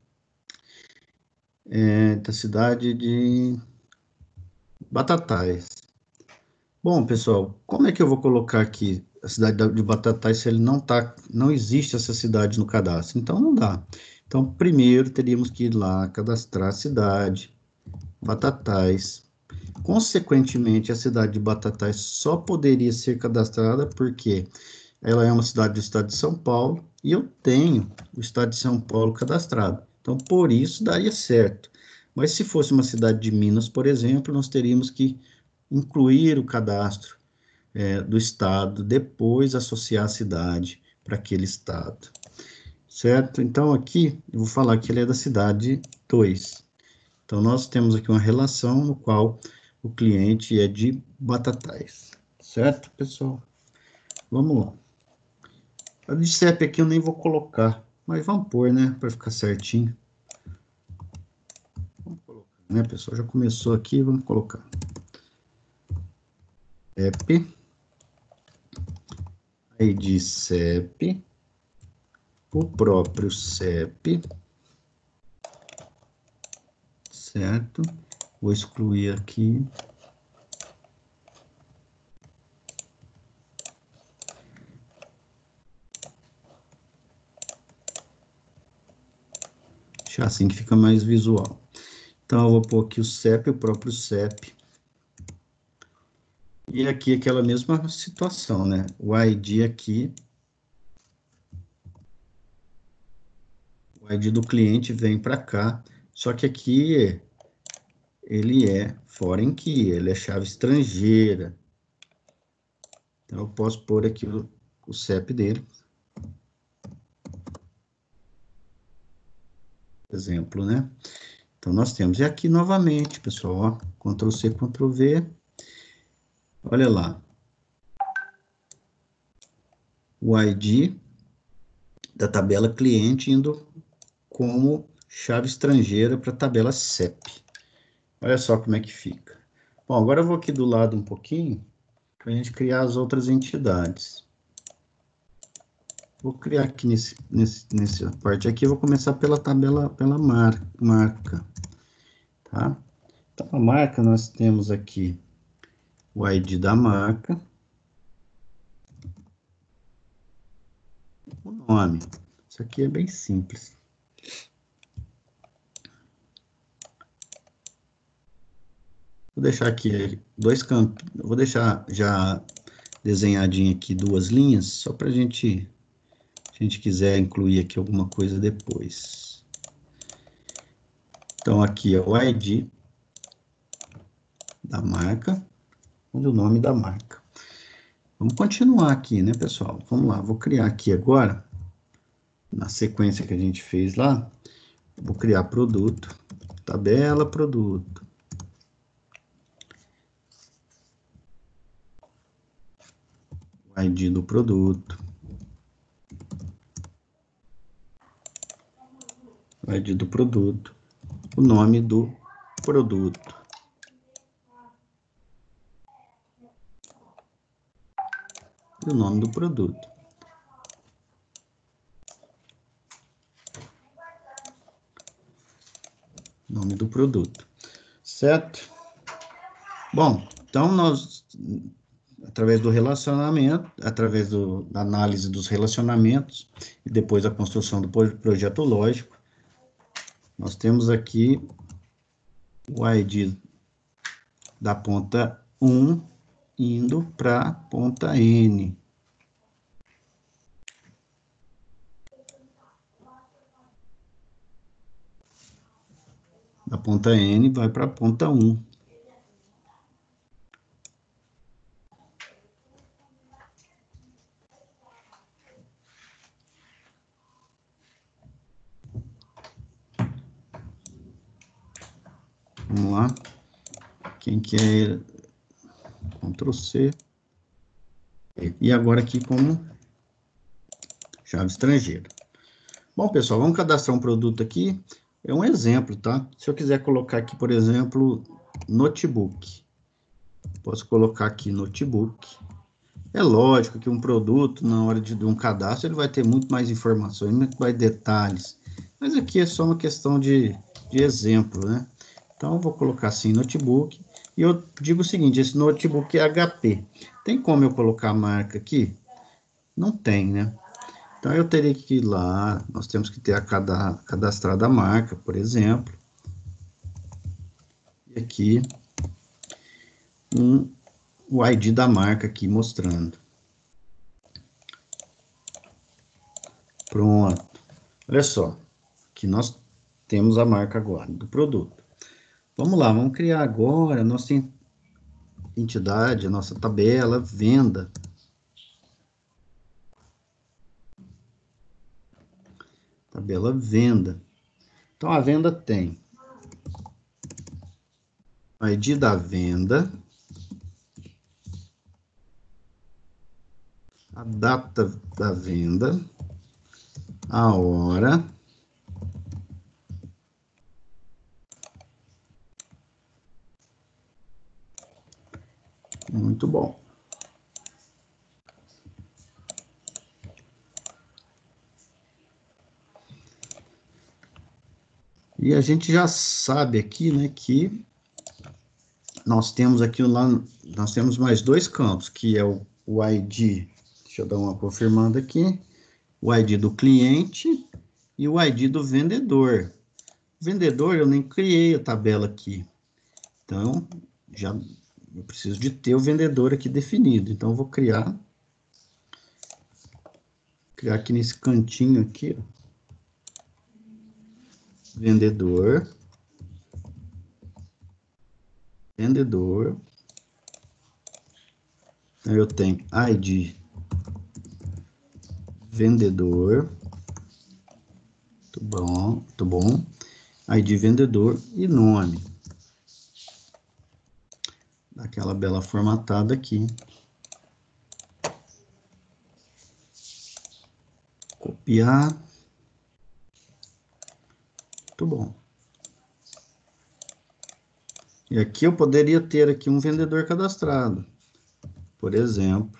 Batatais. Bom, pessoal, como é que eu vou colocar aqui a cidade de Batatais se ele não existe essa cidade no cadastro? Então, não dá. Então, primeiro, teríamos que ir lá, cadastrar a cidade, Batatais. Consequentemente, a cidade de Batatais só poderia ser cadastrada porque ela é uma cidade do estado de São Paulo e eu tenho o estado de São Paulo cadastrado. Então, por isso, daria certo. Mas se fosse uma cidade de Minas, por exemplo, nós teríamos que incluir o cadastro do estado, depois associar a cidade para aquele estado, certo? Então, aqui, eu vou falar que ele é da cidade 2. Então, nós temos aqui uma relação no qual o cliente é de Batatais, certo, pessoal? Vamos lá. A de CEP aqui eu nem vou colocar, mas vamos pôr, né, para ficar certinho. Vamos colocar, né, pessoal? Já começou aqui, vamos colocar. CEP, ID CEP, o próprio CEP, certo? Vou excluir aqui. Deixar assim que fica mais visual. Então, eu vou pôr aqui o CEP, o próprio CEP. E aqui aquela mesma situação, né? O ID aqui. O ID do cliente vem para cá. Só que aqui ele é foreign key, ele é chave estrangeira. Então, eu posso pôr aqui o CEP dele. Exemplo, né? Então, nós temos. E aqui, novamente, pessoal, ó, Ctrl C, Ctrl V. Olha lá. O ID da tabela cliente indo como chave estrangeira para a tabela CEP. Olha só como é que fica. Bom, agora eu vou aqui do lado um pouquinho, para a gente criar as outras entidades. Vou criar aqui nessa parte aqui, eu vou começar pela tabela, pela marca, tá? Então, a marca, nós temos aqui o ID da marca, o nome. Isso aqui é bem simples. Vou deixar aqui dois campos, vou deixar já desenhadinho aqui duas linhas, só para a gente quiser incluir aqui alguma coisa depois. Então, aqui é o ID da marca, onde o nome da marca. Vamos continuar aqui, né, pessoal? Vamos lá, vou criar aqui agora, na sequência que a gente fez lá, vou criar produto, tabela, produto. ID do produto, o ID do produto, o nome do produto, e o nome do produto. Nome do produto, certo? Bom, então nós, através do relacionamento, através da análise dos relacionamentos e depois a construção do projeto lógico, nós temos aqui o ID da ponta 1 indo para a ponta N. Da ponta N vai para a ponta 1. Vamos lá. Quem quer Ctrl C. E agora aqui como chave estrangeira. Bom, pessoal, vamos cadastrar um produto aqui. É um exemplo, tá? Se eu quiser colocar aqui, por exemplo, notebook. Posso colocar aqui notebook. É lógico que um produto, na hora de um cadastro, ele vai ter muito mais informações, muito mais detalhes. Mas aqui é só uma questão de exemplo, né? Então, eu vou colocar assim, notebook. E eu digo o seguinte, esse notebook é HP. Tem como eu colocar a marca aqui? Não tem, né? Então, eu teria que ir lá, nós temos que ter a cadastrada a marca, por exemplo. E aqui, o ID da marca aqui mostrando. Pronto. Olha só, aqui nós temos a marca agora do produto. Vamos lá, vamos criar agora a nossa entidade, a nossa tabela, venda. Tabela venda. Então, a venda tem o ID da venda, a data da venda, a hora, muito bom. E a gente já sabe aqui, né, que nós temos aqui lá, nós temos mais dois campos, que é o ID, deixa eu dar uma confirmando aqui, o ID do cliente e o ID do vendedor. Vendedor, eu nem criei a tabela aqui. Então, eu preciso de ter o vendedor aqui definido. Então, eu vou criar aqui nesse cantinho aqui, ó, vendedor, então, eu tenho ID vendedor, muito bom, ID vendedor e nome. Daquela bela formatada aqui. Copiar. Muito bom. E aqui eu poderia ter aqui um vendedor cadastrado. Por exemplo,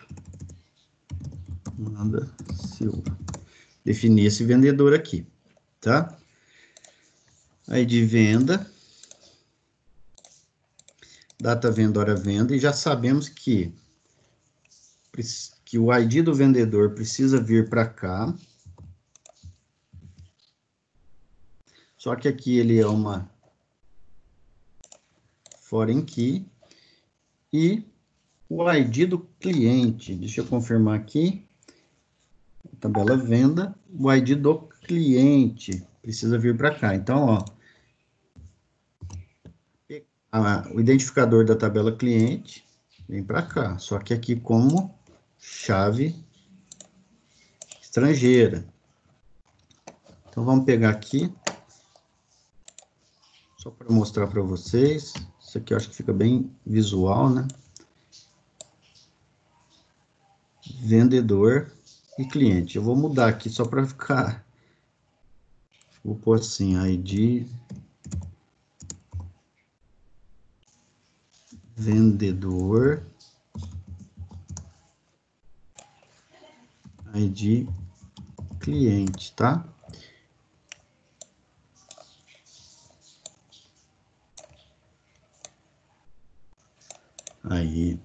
Amanda Silva. Definir esse vendedor aqui, tá? Aí de venda, data venda, hora venda, e já sabemos que o ID do vendedor precisa vir para cá. Só que aqui ele é uma foreign key e o ID do cliente, deixa eu confirmar aqui, tabela venda, o ID do cliente precisa vir para cá. Então, ó, o identificador da tabela cliente vem para cá, só que aqui como chave estrangeira. Então, vamos pegar aqui, só para mostrar para vocês. Isso aqui eu acho que fica bem visual, né? vendedor e cliente. Eu vou mudar aqui só para ficar... Vou pôr assim, ID... vendedor... ID cliente, tá? Aí.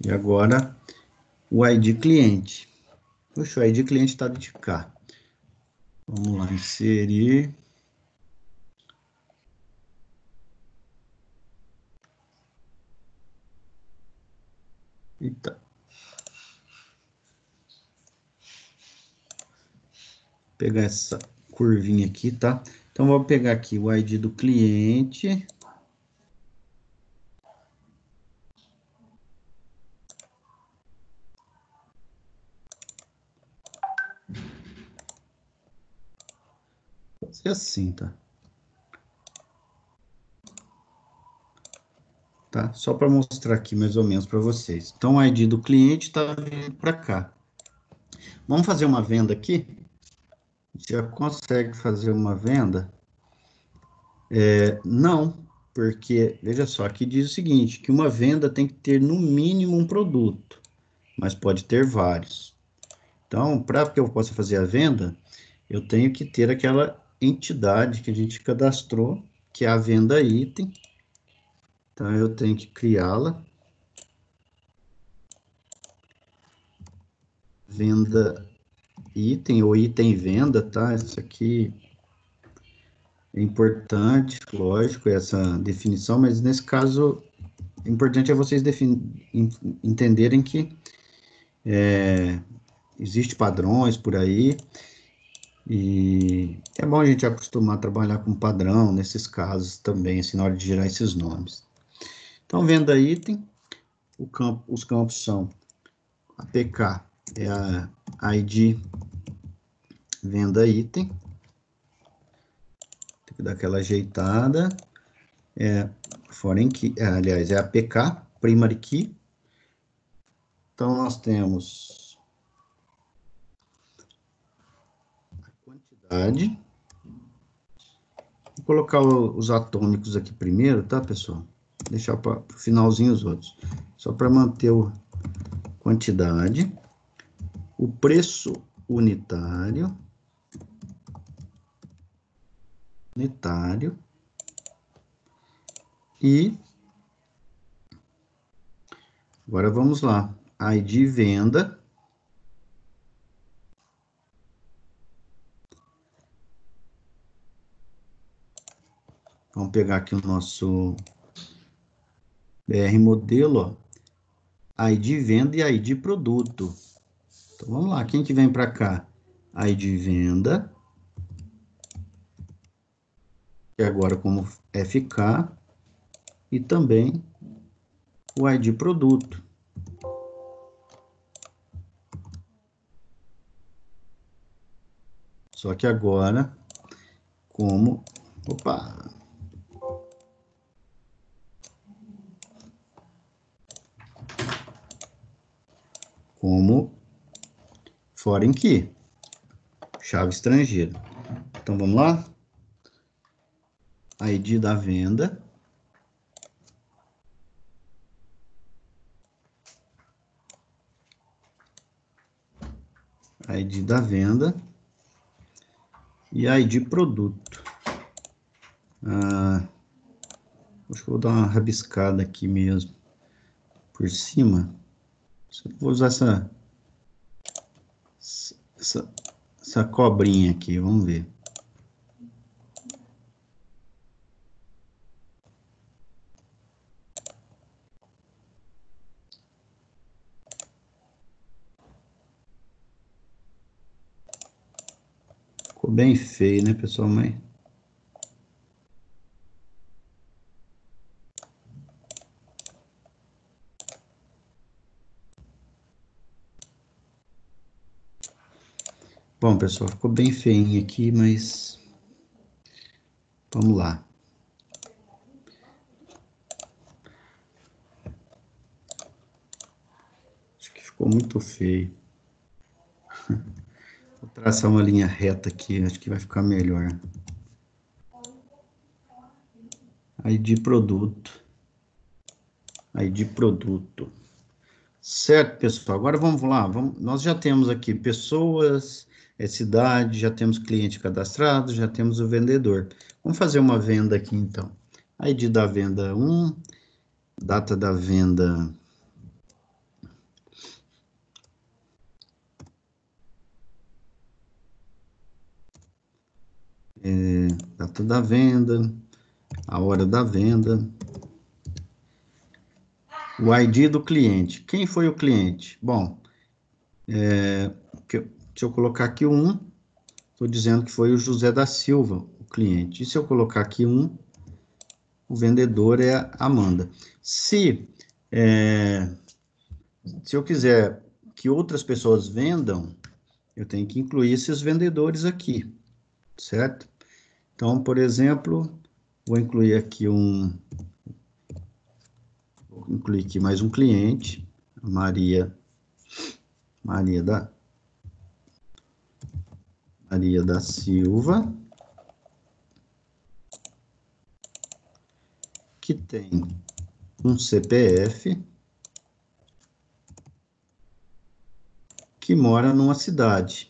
E agora, o ID cliente. Puxa, o ID cliente está de cá. Vamos lá, inserir. Eita. Pegar essa curvinha aqui, tá? Então, vou pegar aqui o ID do cliente. Pode ser assim, tá? Tá? Só para mostrar aqui mais ou menos para vocês. Então, o ID do cliente está vindo para cá. Vamos fazer uma venda aqui? Já consegue fazer uma venda? Não, porque, veja só, aqui diz o seguinte, que uma venda tem que ter no mínimo um produto, mas pode ter vários. Então, para que eu possa fazer a venda, eu tenho que ter aquela entidade que a gente cadastrou, que é a venda item. Então, eu tenho que criá-la. Venda item ou item venda, tá? Isso aqui é importante, lógico, essa definição, mas nesse caso, o importante é vocês entenderem que existem padrões por aí, e é bom a gente acostumar a trabalhar com padrão nesses casos também, assim, na hora de gerar esses nomes. Então, venda item, os campos são APK, é a ID venda item, tem que dar aquela ajeitada, foreign key, aliás, é APK, primary key. Então, nós temos a quantidade. Vou colocar os atômicos aqui primeiro, tá, pessoal? Deixar para o finalzinho os outros. Só para manter a quantidade. O preço unitário. E agora vamos lá. ID venda. Vamos pegar aqui o nosso BR modelo, ó. ID venda e ID produto. Então vamos lá, quem que vem para cá? ID venda, que agora como FK, e também o ID produto. Só que agora, como... Opa! Como foreign key, chave estrangeira. Então, vamos lá? ID da venda. ID da venda. E ID produto. Acho que eu vou dar uma rabiscada aqui mesmo, por cima. Vou usar essa cobrinha aqui, vamos ver. Ficou bem feio, né, pessoal? Mas... Bom, pessoal, ficou bem feinho aqui, mas... Vamos lá. ficou muito feio. Vou traçar uma linha reta aqui, acho que vai ficar melhor. ID produto. ID produto. Certo, pessoal. Agora vamos lá. Nós já temos aqui pessoas, cidade, já temos cliente cadastrado, já temos o vendedor. Vamos fazer uma venda aqui, então. ID da venda 1, data da venda... data da venda, a hora da venda, o ID do cliente. Quem foi o cliente? Bom, se eu colocar aqui o 1, estou dizendo que foi o José da Silva, o cliente. E se eu colocar aqui 1, o vendedor é a Amanda. Se eu quiser que outras pessoas vendam, eu tenho que incluir esses vendedores aqui, certo? Então, por exemplo, vou incluir aqui vou incluir aqui mais um cliente, Maria da Silva, que tem um CPF, que mora numa cidade.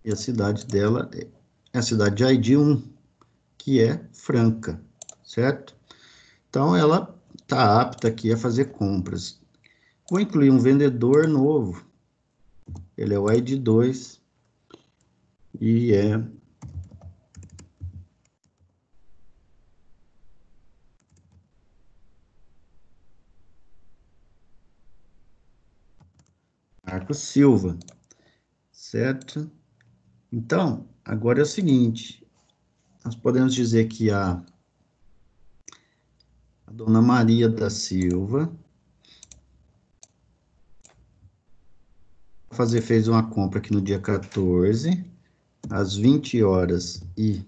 E a cidade dela é a cidade de ID 1, que é Franca, certo? Então, ela está apta aqui a fazer compras. Vou incluir um vendedor novo. Ele é o ID 2 e é Marcos Silva, certo? Então, agora é o seguinte, nós podemos dizer que a dona Maria da Silva fez uma compra aqui no dia 14, às 20 horas e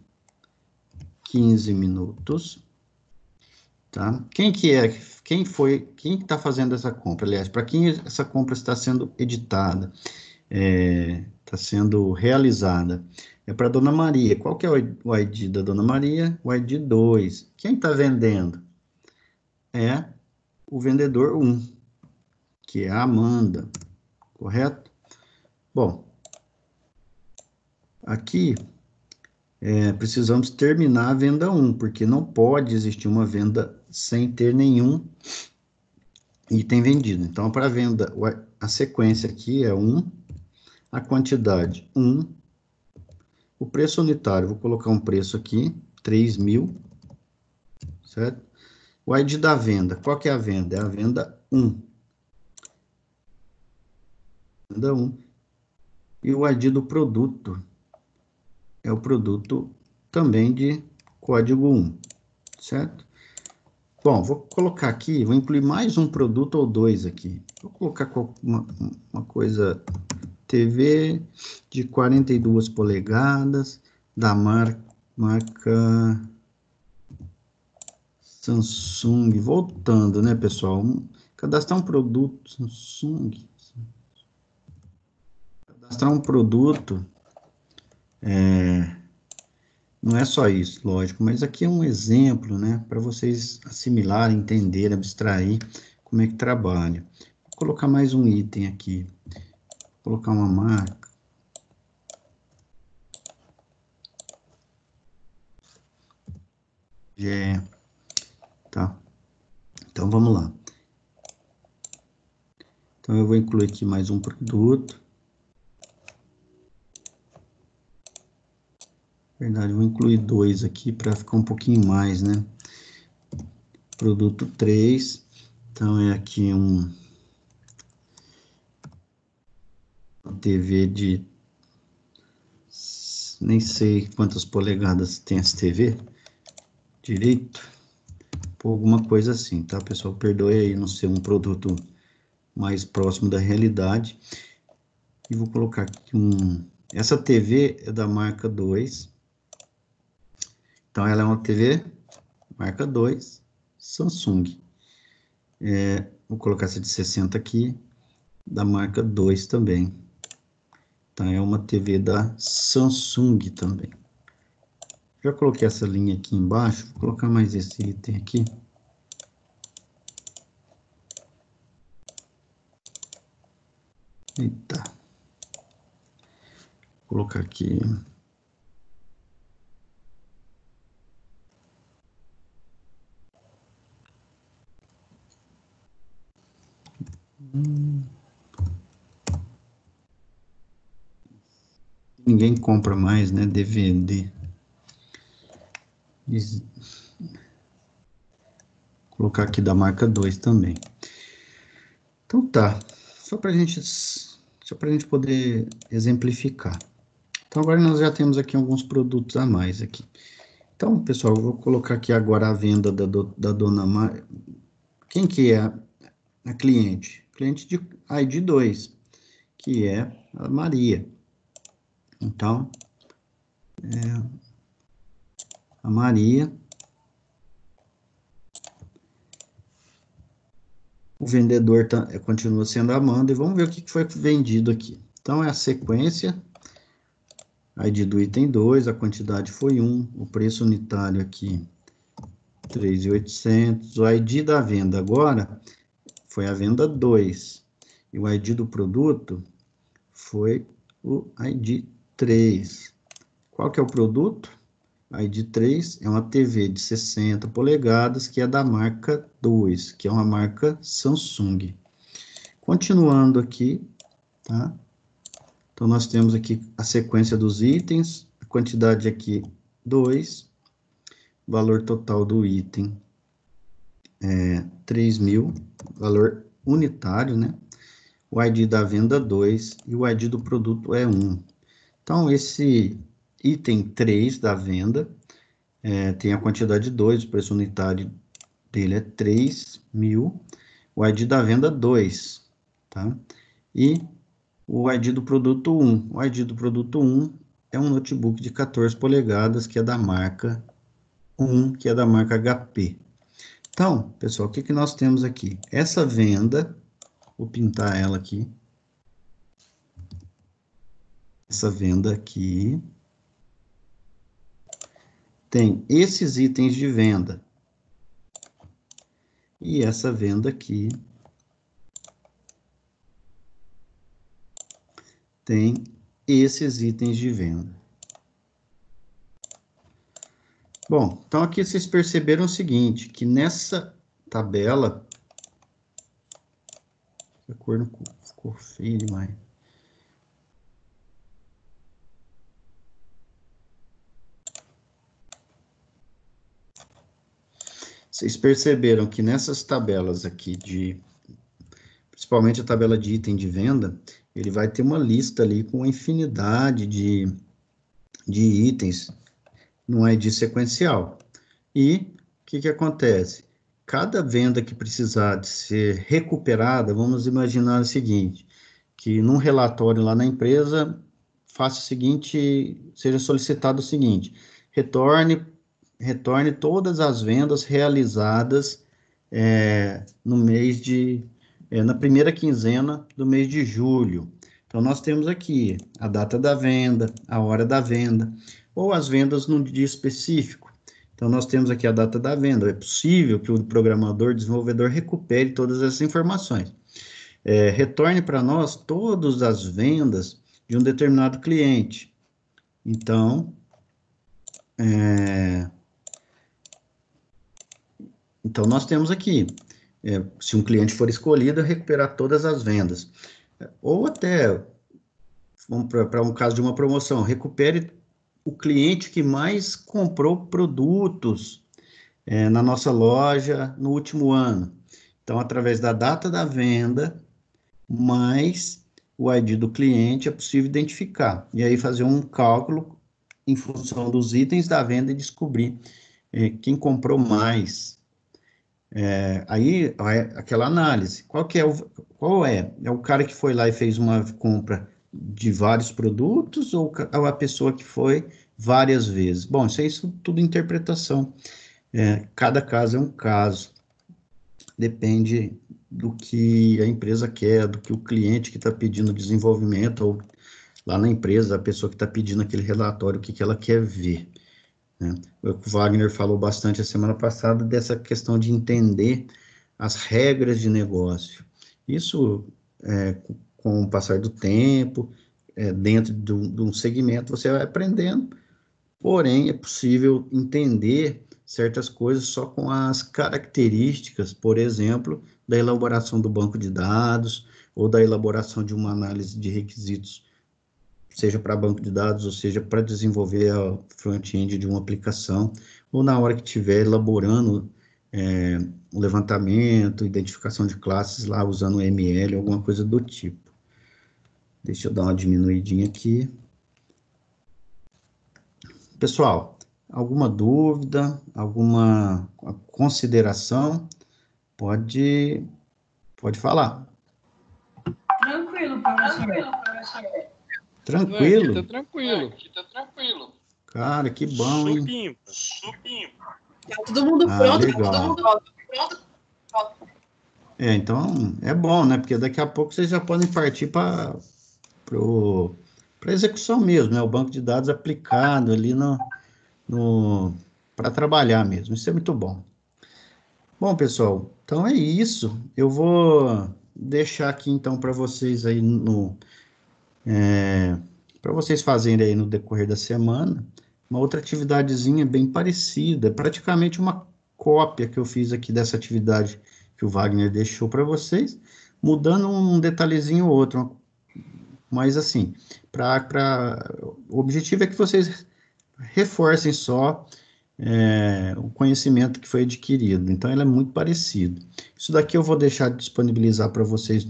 15 minutos, tá? Quem está fazendo essa compra? Aliás, para quem essa compra está sendo editada, está sendo realizada? É para a dona Maria. Qual que é o ID da dona Maria? O ID 2. Quem está vendendo? É o vendedor 1, que é a Amanda, correto? Bom, aqui precisamos terminar a venda 1, porque não pode existir uma venda sem ter nenhum item vendido. Então, para a venda, a sequência aqui é 1, a quantidade 1, o preço unitário, vou colocar um preço aqui, 3.000, certo? O ID da venda, qual que é a venda? É a venda 1. Venda 1. E o ID do produto é o produto também de código 1, certo? Bom, vou colocar aqui, vou incluir mais um produto ou dois aqui. Vou colocar uma coisa, TV de 42 polegadas, da marca Samsung. Voltando, né, pessoal? Cadastrar um produto Samsung. Cadastrar um produto não é só isso, lógico, mas aqui é um exemplo, né, para vocês assimilarem, entenderem, abstrair como é que trabalha. Vou colocar mais um item aqui. Vou colocar uma marca. Tá? Então, vamos lá. Então, eu vou incluir aqui mais um produto. Na verdade, vou incluir dois aqui para ficar um pouquinho mais, né? Produto 3. Então, é aqui uma TV de... Nem sei quantas polegadas tem essa TV direito. Por alguma coisa assim, tá, pessoal? Perdoe aí não ser um produto mais próximo da realidade. E vou colocar aqui essa TV é da marca 2. Então, ela é uma TV marca 2, Samsung. vou colocar essa de 60 aqui, da marca 2 também. Tá? É uma TV da Samsung também. Já coloquei essa linha aqui embaixo, vou colocar mais esse item aqui. Eita. Vou colocar aqui. Ninguém compra mais, né? DVD. Vou colocar aqui da marca 2 também. Então tá. Só para a gente poder exemplificar. Então agora nós já temos aqui alguns produtos a mais aqui. Então, pessoal, eu vou colocar aqui agora a venda da dona Maria. Quem que é a cliente? Cliente de ID 2, que é a Maria. Então, a Maria. O vendedor continua sendo a Amanda. E vamos ver o que foi vendido aqui. Então, é a sequência. ID do item 2, a quantidade foi 1. O preço unitário aqui, 3.800. O ID da venda agora foi a venda 2. E o ID do produto foi o ID 3. Qual que é o produto? ID 3 é uma TV de 60 polegadas, que é da marca 2, que é uma marca Samsung. Continuando aqui, tá? Então, nós temos aqui a sequência dos itens, a quantidade aqui 2, valor total do item é 3.000, valor unitário, né? O ID da venda 2 e o ID do produto é 1. Então, esse item 3 da venda tem a quantidade 2, o preço unitário dele é 3.000, o ID da venda 2, tá? E o ID do produto 1. O ID do produto 1 é um notebook de 14 polegadas, que é da marca 1, que é da marca HP. Então, pessoal, o que que nós temos aqui? Essa venda, vou pintar ela aqui. Essa venda aqui tem esses itens de venda. E essa venda aqui tem esses itens de venda. Bom, então aqui vocês perceberam o seguinte, que nessa tabela, a cor não ficou feia demais. Vocês perceberam que nessas tabelas aqui principalmente a tabela de item de venda, ele vai ter uma lista ali com uma infinidade de itens no ID sequencial. E o que acontece? Cada venda que precisar de ser recuperada, vamos imaginar o seguinte, que num relatório lá na empresa, seja solicitado o seguinte, retorne todas as vendas realizadas no mês na primeira quinzena do mês de julho. Então, nós temos aqui a data da venda, a hora da venda, ou as vendas num dia específico. Então, nós temos aqui a data da venda. É possível que o programador, desenvolvedor, recupere todas essas informações. Retorne para nós todas as vendas de um determinado cliente. Então, nós temos aqui, se um cliente for escolhido, recuperar todas as vendas. Ou até, vamos para um caso de uma promoção, recupere o cliente que mais comprou produtos na nossa loja no último ano. Então, através da data da venda, mais o ID do cliente, é possível identificar. E aí fazer um cálculo em função dos itens da venda e descobrir quem comprou mais. Aí, aquela análise. Qual é? É o cara que foi lá e fez uma compra de vários produtos ou a pessoa que foi várias vezes? Bom, isso é tudo interpretação. Cada caso é um caso. depende do que a empresa quer, do que o cliente que está pedindo desenvolvimento, ou lá na empresa, a pessoa que está pedindo aquele relatório, o que, que ela quer ver, né? O Wagner falou bastante a semana passada dessa questão de entender as regras de negócio. Isso, com o passar do tempo, dentro de um segmento, você vai aprendendo, porém, é possível entender certas coisas só com as características, por exemplo, da elaboração do banco de dados ou da elaboração de uma análise de requisitos, seja para banco de dados ou seja para desenvolver a front-end de uma aplicação, ou na hora que estiver elaborando um levantamento, identificação de classes lá usando ML, alguma coisa do tipo. Deixa eu dar uma diminuidinha aqui. Pessoal, alguma dúvida, alguma consideração? Pode falar. Tranquilo, professor. Tranquilo? Aqui tá tranquilo. Cara, que bom, hein? Supimpa. Tá todo mundo pronto, legal. todo mundo pronto. Então, é bom, né? Porque daqui a pouco vocês já podem partir para execução mesmo, né? O banco de dados aplicado ali para trabalhar mesmo. Isso é muito bom. Bom, pessoal, então é isso. Eu vou deixar aqui, então, para vocês aí para vocês fazerem aí no decorrer da semana, uma outra atividadezinha bem parecida, praticamente uma cópia que eu fiz aqui dessa atividade que o Wagner deixou para vocês, mudando um detalhezinho ou outro, mas assim, o objetivo é que vocês reforcem só o conhecimento que foi adquirido, então ele é muito parecido. Isso daqui eu vou deixar disponibilizar para vocês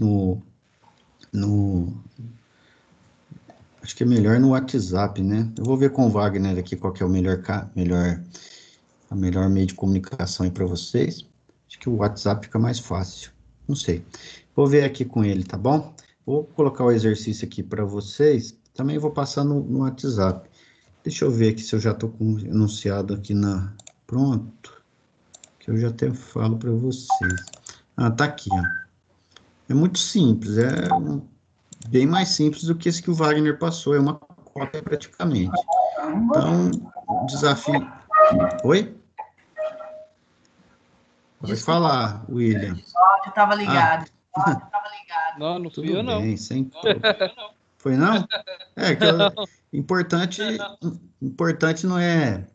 acho que é melhor no WhatsApp, né? Eu vou ver com o Wagner aqui qual que é o melhor meio de comunicação aí para vocês. Acho que o WhatsApp fica mais fácil. Não sei. Vou ver aqui com ele, tá bom? Vou colocar o exercício aqui para vocês. Também vou passar no WhatsApp. Deixa eu ver aqui se eu já estou com o enunciado aqui Pronto. Que eu já até falo para vocês. Ah, tá aqui, ó. É muito simples, bem mais simples do que esse que o Wagner passou, é uma cópia praticamente. Então, o desafio... Oi? Pode falar, William. Eu estava ligado. Não fui eu, Tudo não. bem, sem problema. Foi não? Importante não é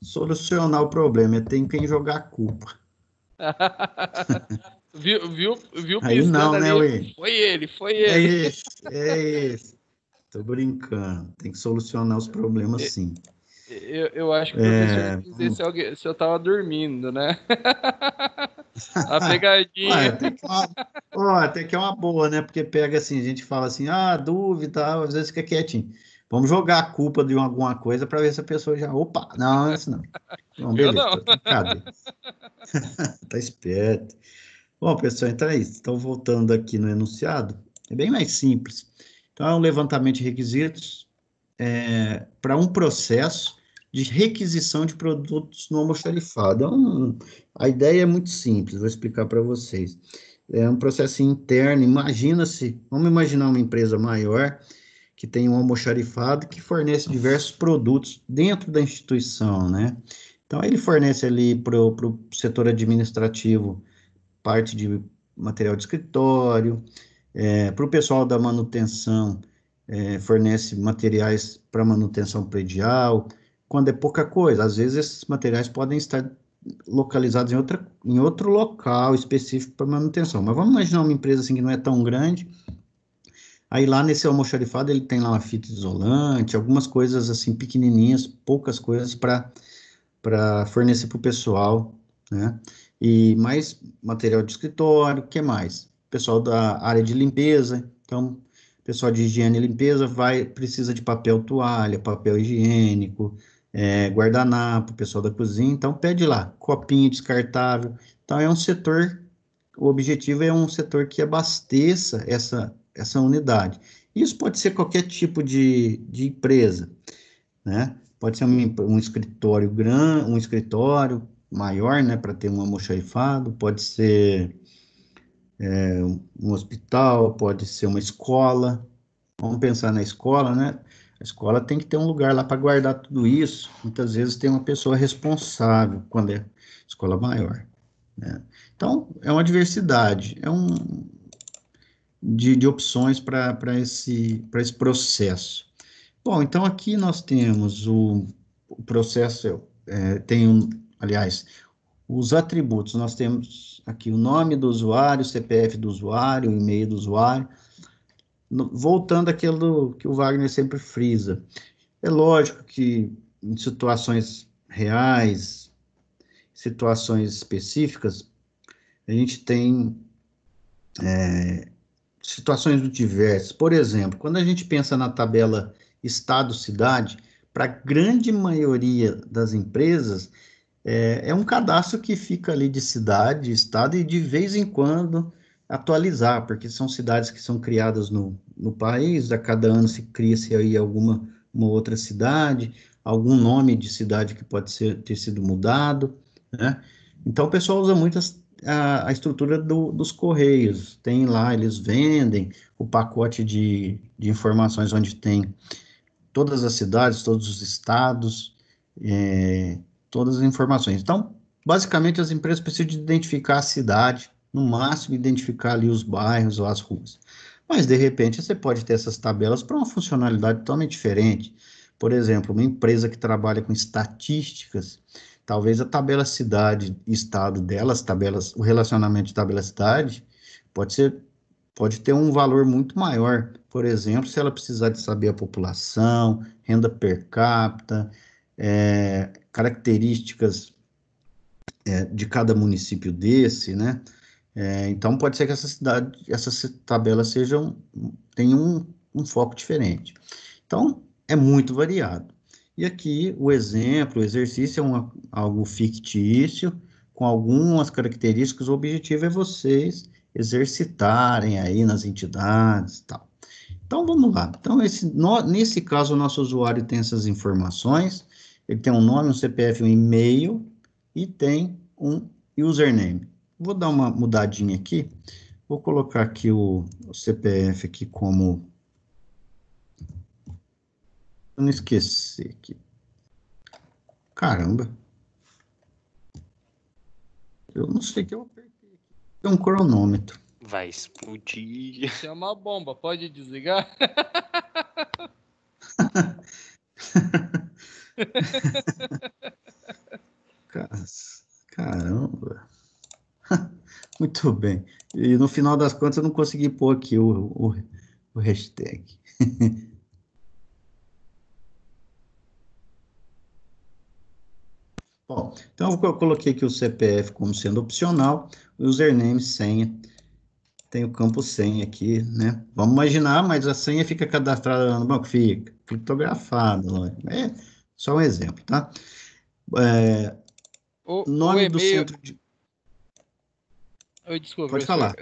solucionar o problema, é ter quem jogar a culpa. Viu Aí piscando não, ali? né, William? Foi ele. É esse. Tô brincando. Tem que solucionar os problemas, sim. Eu acho que o professor quis dizer se eu tava dormindo, né? A pegadinha. Até que é uma boa, né? Porque pega assim, a gente fala assim, dúvida, às vezes fica quietinho. Vamos jogar a culpa de alguma coisa para ver se a pessoa já... Opa, não, isso não. Bom, beleza, não. brincadeira. Tá esperto. Bom, pessoal, então é isso. Então, voltando aqui no enunciado, é bem mais simples. Então, é um levantamento de requisitos para um processo de requisição de produtos no almoxarifado. A ideia é muito simples, vou explicar para vocês. É um processo interno, vamos imaginar uma empresa maior que tem um almoxarifado que fornece diversos produtos dentro da instituição, né? Então, ele fornece ali para o setor administrativo parte de material de escritório, para o pessoal da manutenção, fornece materiais para manutenção predial, quando é pouca coisa. Às vezes, esses materiais podem estar localizados em outro local específico para manutenção. Mas vamos imaginar uma empresa assim que não é tão grande. Aí lá nesse almoxarifado ele tem lá uma fita isolante, algumas coisas assim pequenininhas, poucas coisas para fornecer para o pessoal, né? E mais material de escritório, o que mais? Pessoal da área de limpeza, então, pessoal de higiene e limpeza precisa de papel toalha, papel higiênico, guardanapo, pessoal da cozinha, então pede lá, copinho descartável. Então é um setor, o objetivo é um setor que abasteça essa unidade. Isso pode ser qualquer tipo de empresa, né? Pode ser um escritório grande, um escritório, maior, né, para ter um almoxarifado, pode ser um hospital, pode ser uma escola. Vamos pensar na escola, né? A escola tem que ter um lugar lá para guardar tudo isso. Muitas vezes tem uma pessoa responsável quando é escola maior, né? Então, é uma diversidade, de opções para esse processo. Bom, então aqui nós temos o processo, aliás, os atributos. Nós temos aqui o nome do usuário, o CPF do usuário, o e-mail do usuário. Voltando àquilo que o Wagner sempre frisa. É lógico que em situações reais, situações específicas, a gente tem situações muito diversas. Por exemplo, quando a gente pensa na tabela estado-cidade, para a grande maioria das empresas, é um cadastro que fica ali de cidade, estado, e de vez em quando atualizar, porque são cidades que são criadas no país, a cada ano se cria-se aí uma outra cidade, algum nome de cidade que pode ter sido mudado, né? Então, o pessoal usa muito a estrutura dos Correios, tem lá, eles vendem o pacote de informações onde tem todas as cidades, todos os estados, todas as informações. Então, basicamente, as empresas precisam de identificar a cidade, no máximo, identificar ali os bairros ou as ruas. Mas, de repente, você pode ter essas tabelas para uma funcionalidade totalmente diferente. Por exemplo, uma empresa que trabalha com estatísticas, talvez a tabela cidade e estado delas, o relacionamento de tabela-cidade, pode ter um valor muito maior. Por exemplo, se ela precisar de saber a população, renda per capita, características de cada município desse, né? Então, pode ser que essas tabelas tenham um foco diferente. Então, é muito variado. E aqui, o exercício é algo fictício, com algumas características. O objetivo é vocês exercitarem aí nas entidades e tal. Então, vamos lá. Então, nesse caso, o nosso usuário tem essas informações, ele tem um nome, um CPF, um e-mail, e tem um username. Vou dar uma mudadinha aqui, vou colocar aqui o CPF aqui como... Eu não esqueci aqui. Caramba. Eu não sei o que eu apertei aqui. É um cronômetro. Vai explodir. Isso é uma bomba, pode desligar? Caramba. Muito bem. E no final das contas eu não consegui pôr aqui o hashtag. Bom, então eu coloquei aqui o CPF como sendo opcional, o username, senha. Tem o campo senha aqui, né? Vamos imaginar, mas a senha fica cadastrada no banco, fica criptografada, é só um exemplo, tá? Nome do centro de... Desculpa, pode falar.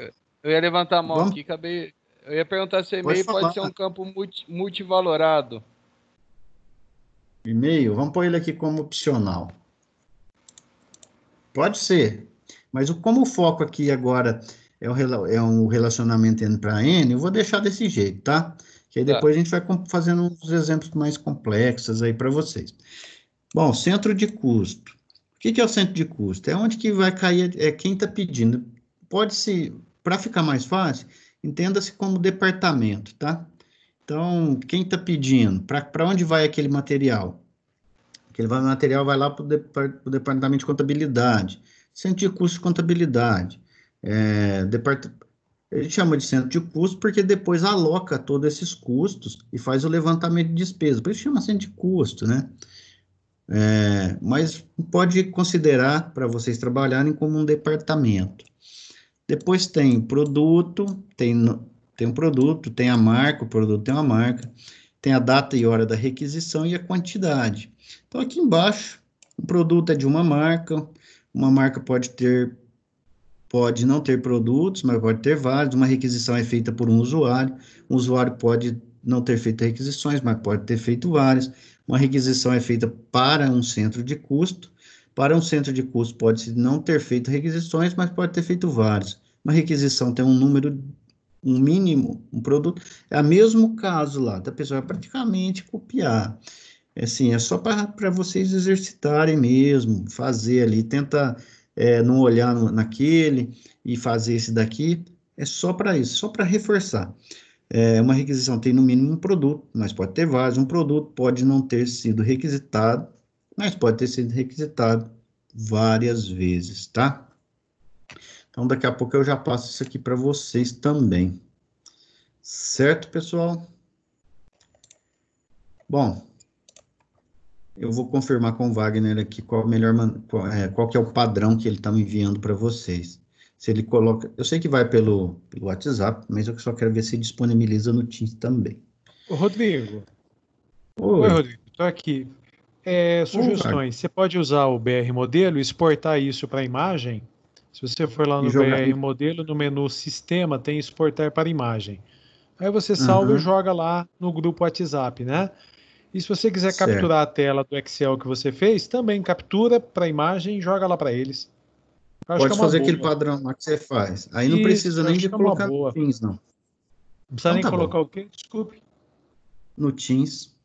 Eu ia levantar a mão aqui, acabei... Eu ia perguntar se o e-mail pode ser um campo multivalorado. E-mail, vamos pôr ele aqui como opcional. Pode ser, mas como o foco aqui agora é um relacionamento N para N, eu vou deixar desse jeito, tá? Que aí depois a gente vai fazendo uns exemplos mais complexos aí para vocês. Bom, centro de custo. O que é o centro de custo? É onde que vai cair, quem está pedindo. Pode-se, para ficar mais fácil, entenda-se como departamento, tá? Então, quem está pedindo? Para onde vai aquele material? Aquele material vai lá para o departamento de contabilidade. Centro de custo de contabilidade. A gente chama de centro de custo porque depois aloca todos esses custos e faz o levantamento de despesa. Por isso chama centro de custo, né? Mas pode considerar para vocês trabalharem como um departamento. Depois tem produto, tem um produto, tem a marca, o produto tem uma marca, tem a data e hora da requisição e a quantidade. Então, aqui embaixo, o produto é de uma marca pode não ter produtos, mas pode ter vários. Uma requisição é feita por um usuário pode não ter feito requisições, mas pode ter feito várias. Uma requisição é feita para um centro de custo, Para um centro de custo, pode não ter feito requisições, mas pode ter feito vários. Uma requisição tem um número, um mínimo, um produto. É o mesmo caso lá, da pessoa praticamente copiar. Assim, é só para vocês exercitarem mesmo, fazer ali, tenta não olhar naquele e fazer esse daqui. É só para isso, só para reforçar. Uma requisição tem no mínimo um produto, mas pode ter vários. Um produto pode não ter sido requisitado, mas pode ter sido requisitado várias vezes, tá? Então, daqui a pouco eu já passo isso aqui para vocês também. Certo, pessoal? Bom, eu vou confirmar com o Wagner aqui qual que é o padrão que ele está me enviando para vocês. Se ele coloca... Eu sei que vai pelo WhatsApp, mas eu só quero ver se disponibiliza no Teams também. Ô, Rodrigo. Oi, Rodrigo. Estou aqui. Sugestões. Você pode usar o BR Modelo e exportar isso para a imagem. Se você for lá no BR Modelo, no menu Sistema, tem Exportar para Imagem. Aí você salva e joga lá no grupo WhatsApp, né? E se você quiser capturar a tela do Excel que você fez, também captura para a imagem e joga lá para eles. Pode fazer aquele padrão lá que você faz. Aí não precisa nem de colocar no Teams, não. Não precisa nem colocar o quê? Desculpe. No Teams.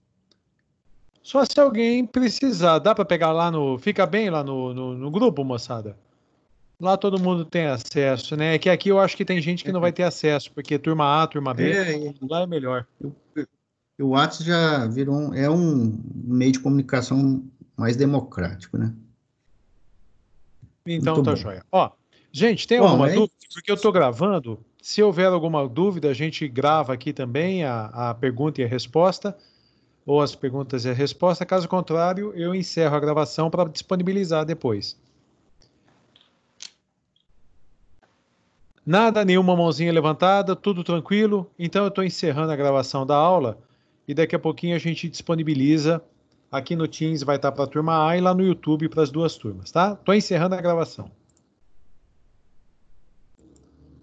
Só se alguém precisar. Dá para pegar lá no... Fica bem lá no grupo, moçada? Lá todo mundo tem acesso, né? É que aqui eu acho que tem gente que não vai ter acesso, porque turma A, turma B, lá é melhor. O WhatsApp já virou um meio de comunicação mais democrático, né? Então tá joia. Ó, gente, tem alguma dúvida? Porque eu tô gravando. Se houver alguma dúvida, a gente grava aqui também a pergunta e a resposta, ou as perguntas e a resposta. Caso contrário, eu encerro a gravação para disponibilizar depois. Nada, nenhuma mãozinha levantada, tudo tranquilo. Então eu estou encerrando a gravação da aula e daqui a pouquinho a gente disponibiliza. Aqui no Teams vai estar para a turma A e lá no YouTube para as duas turmas, tá? Estou encerrando a gravação.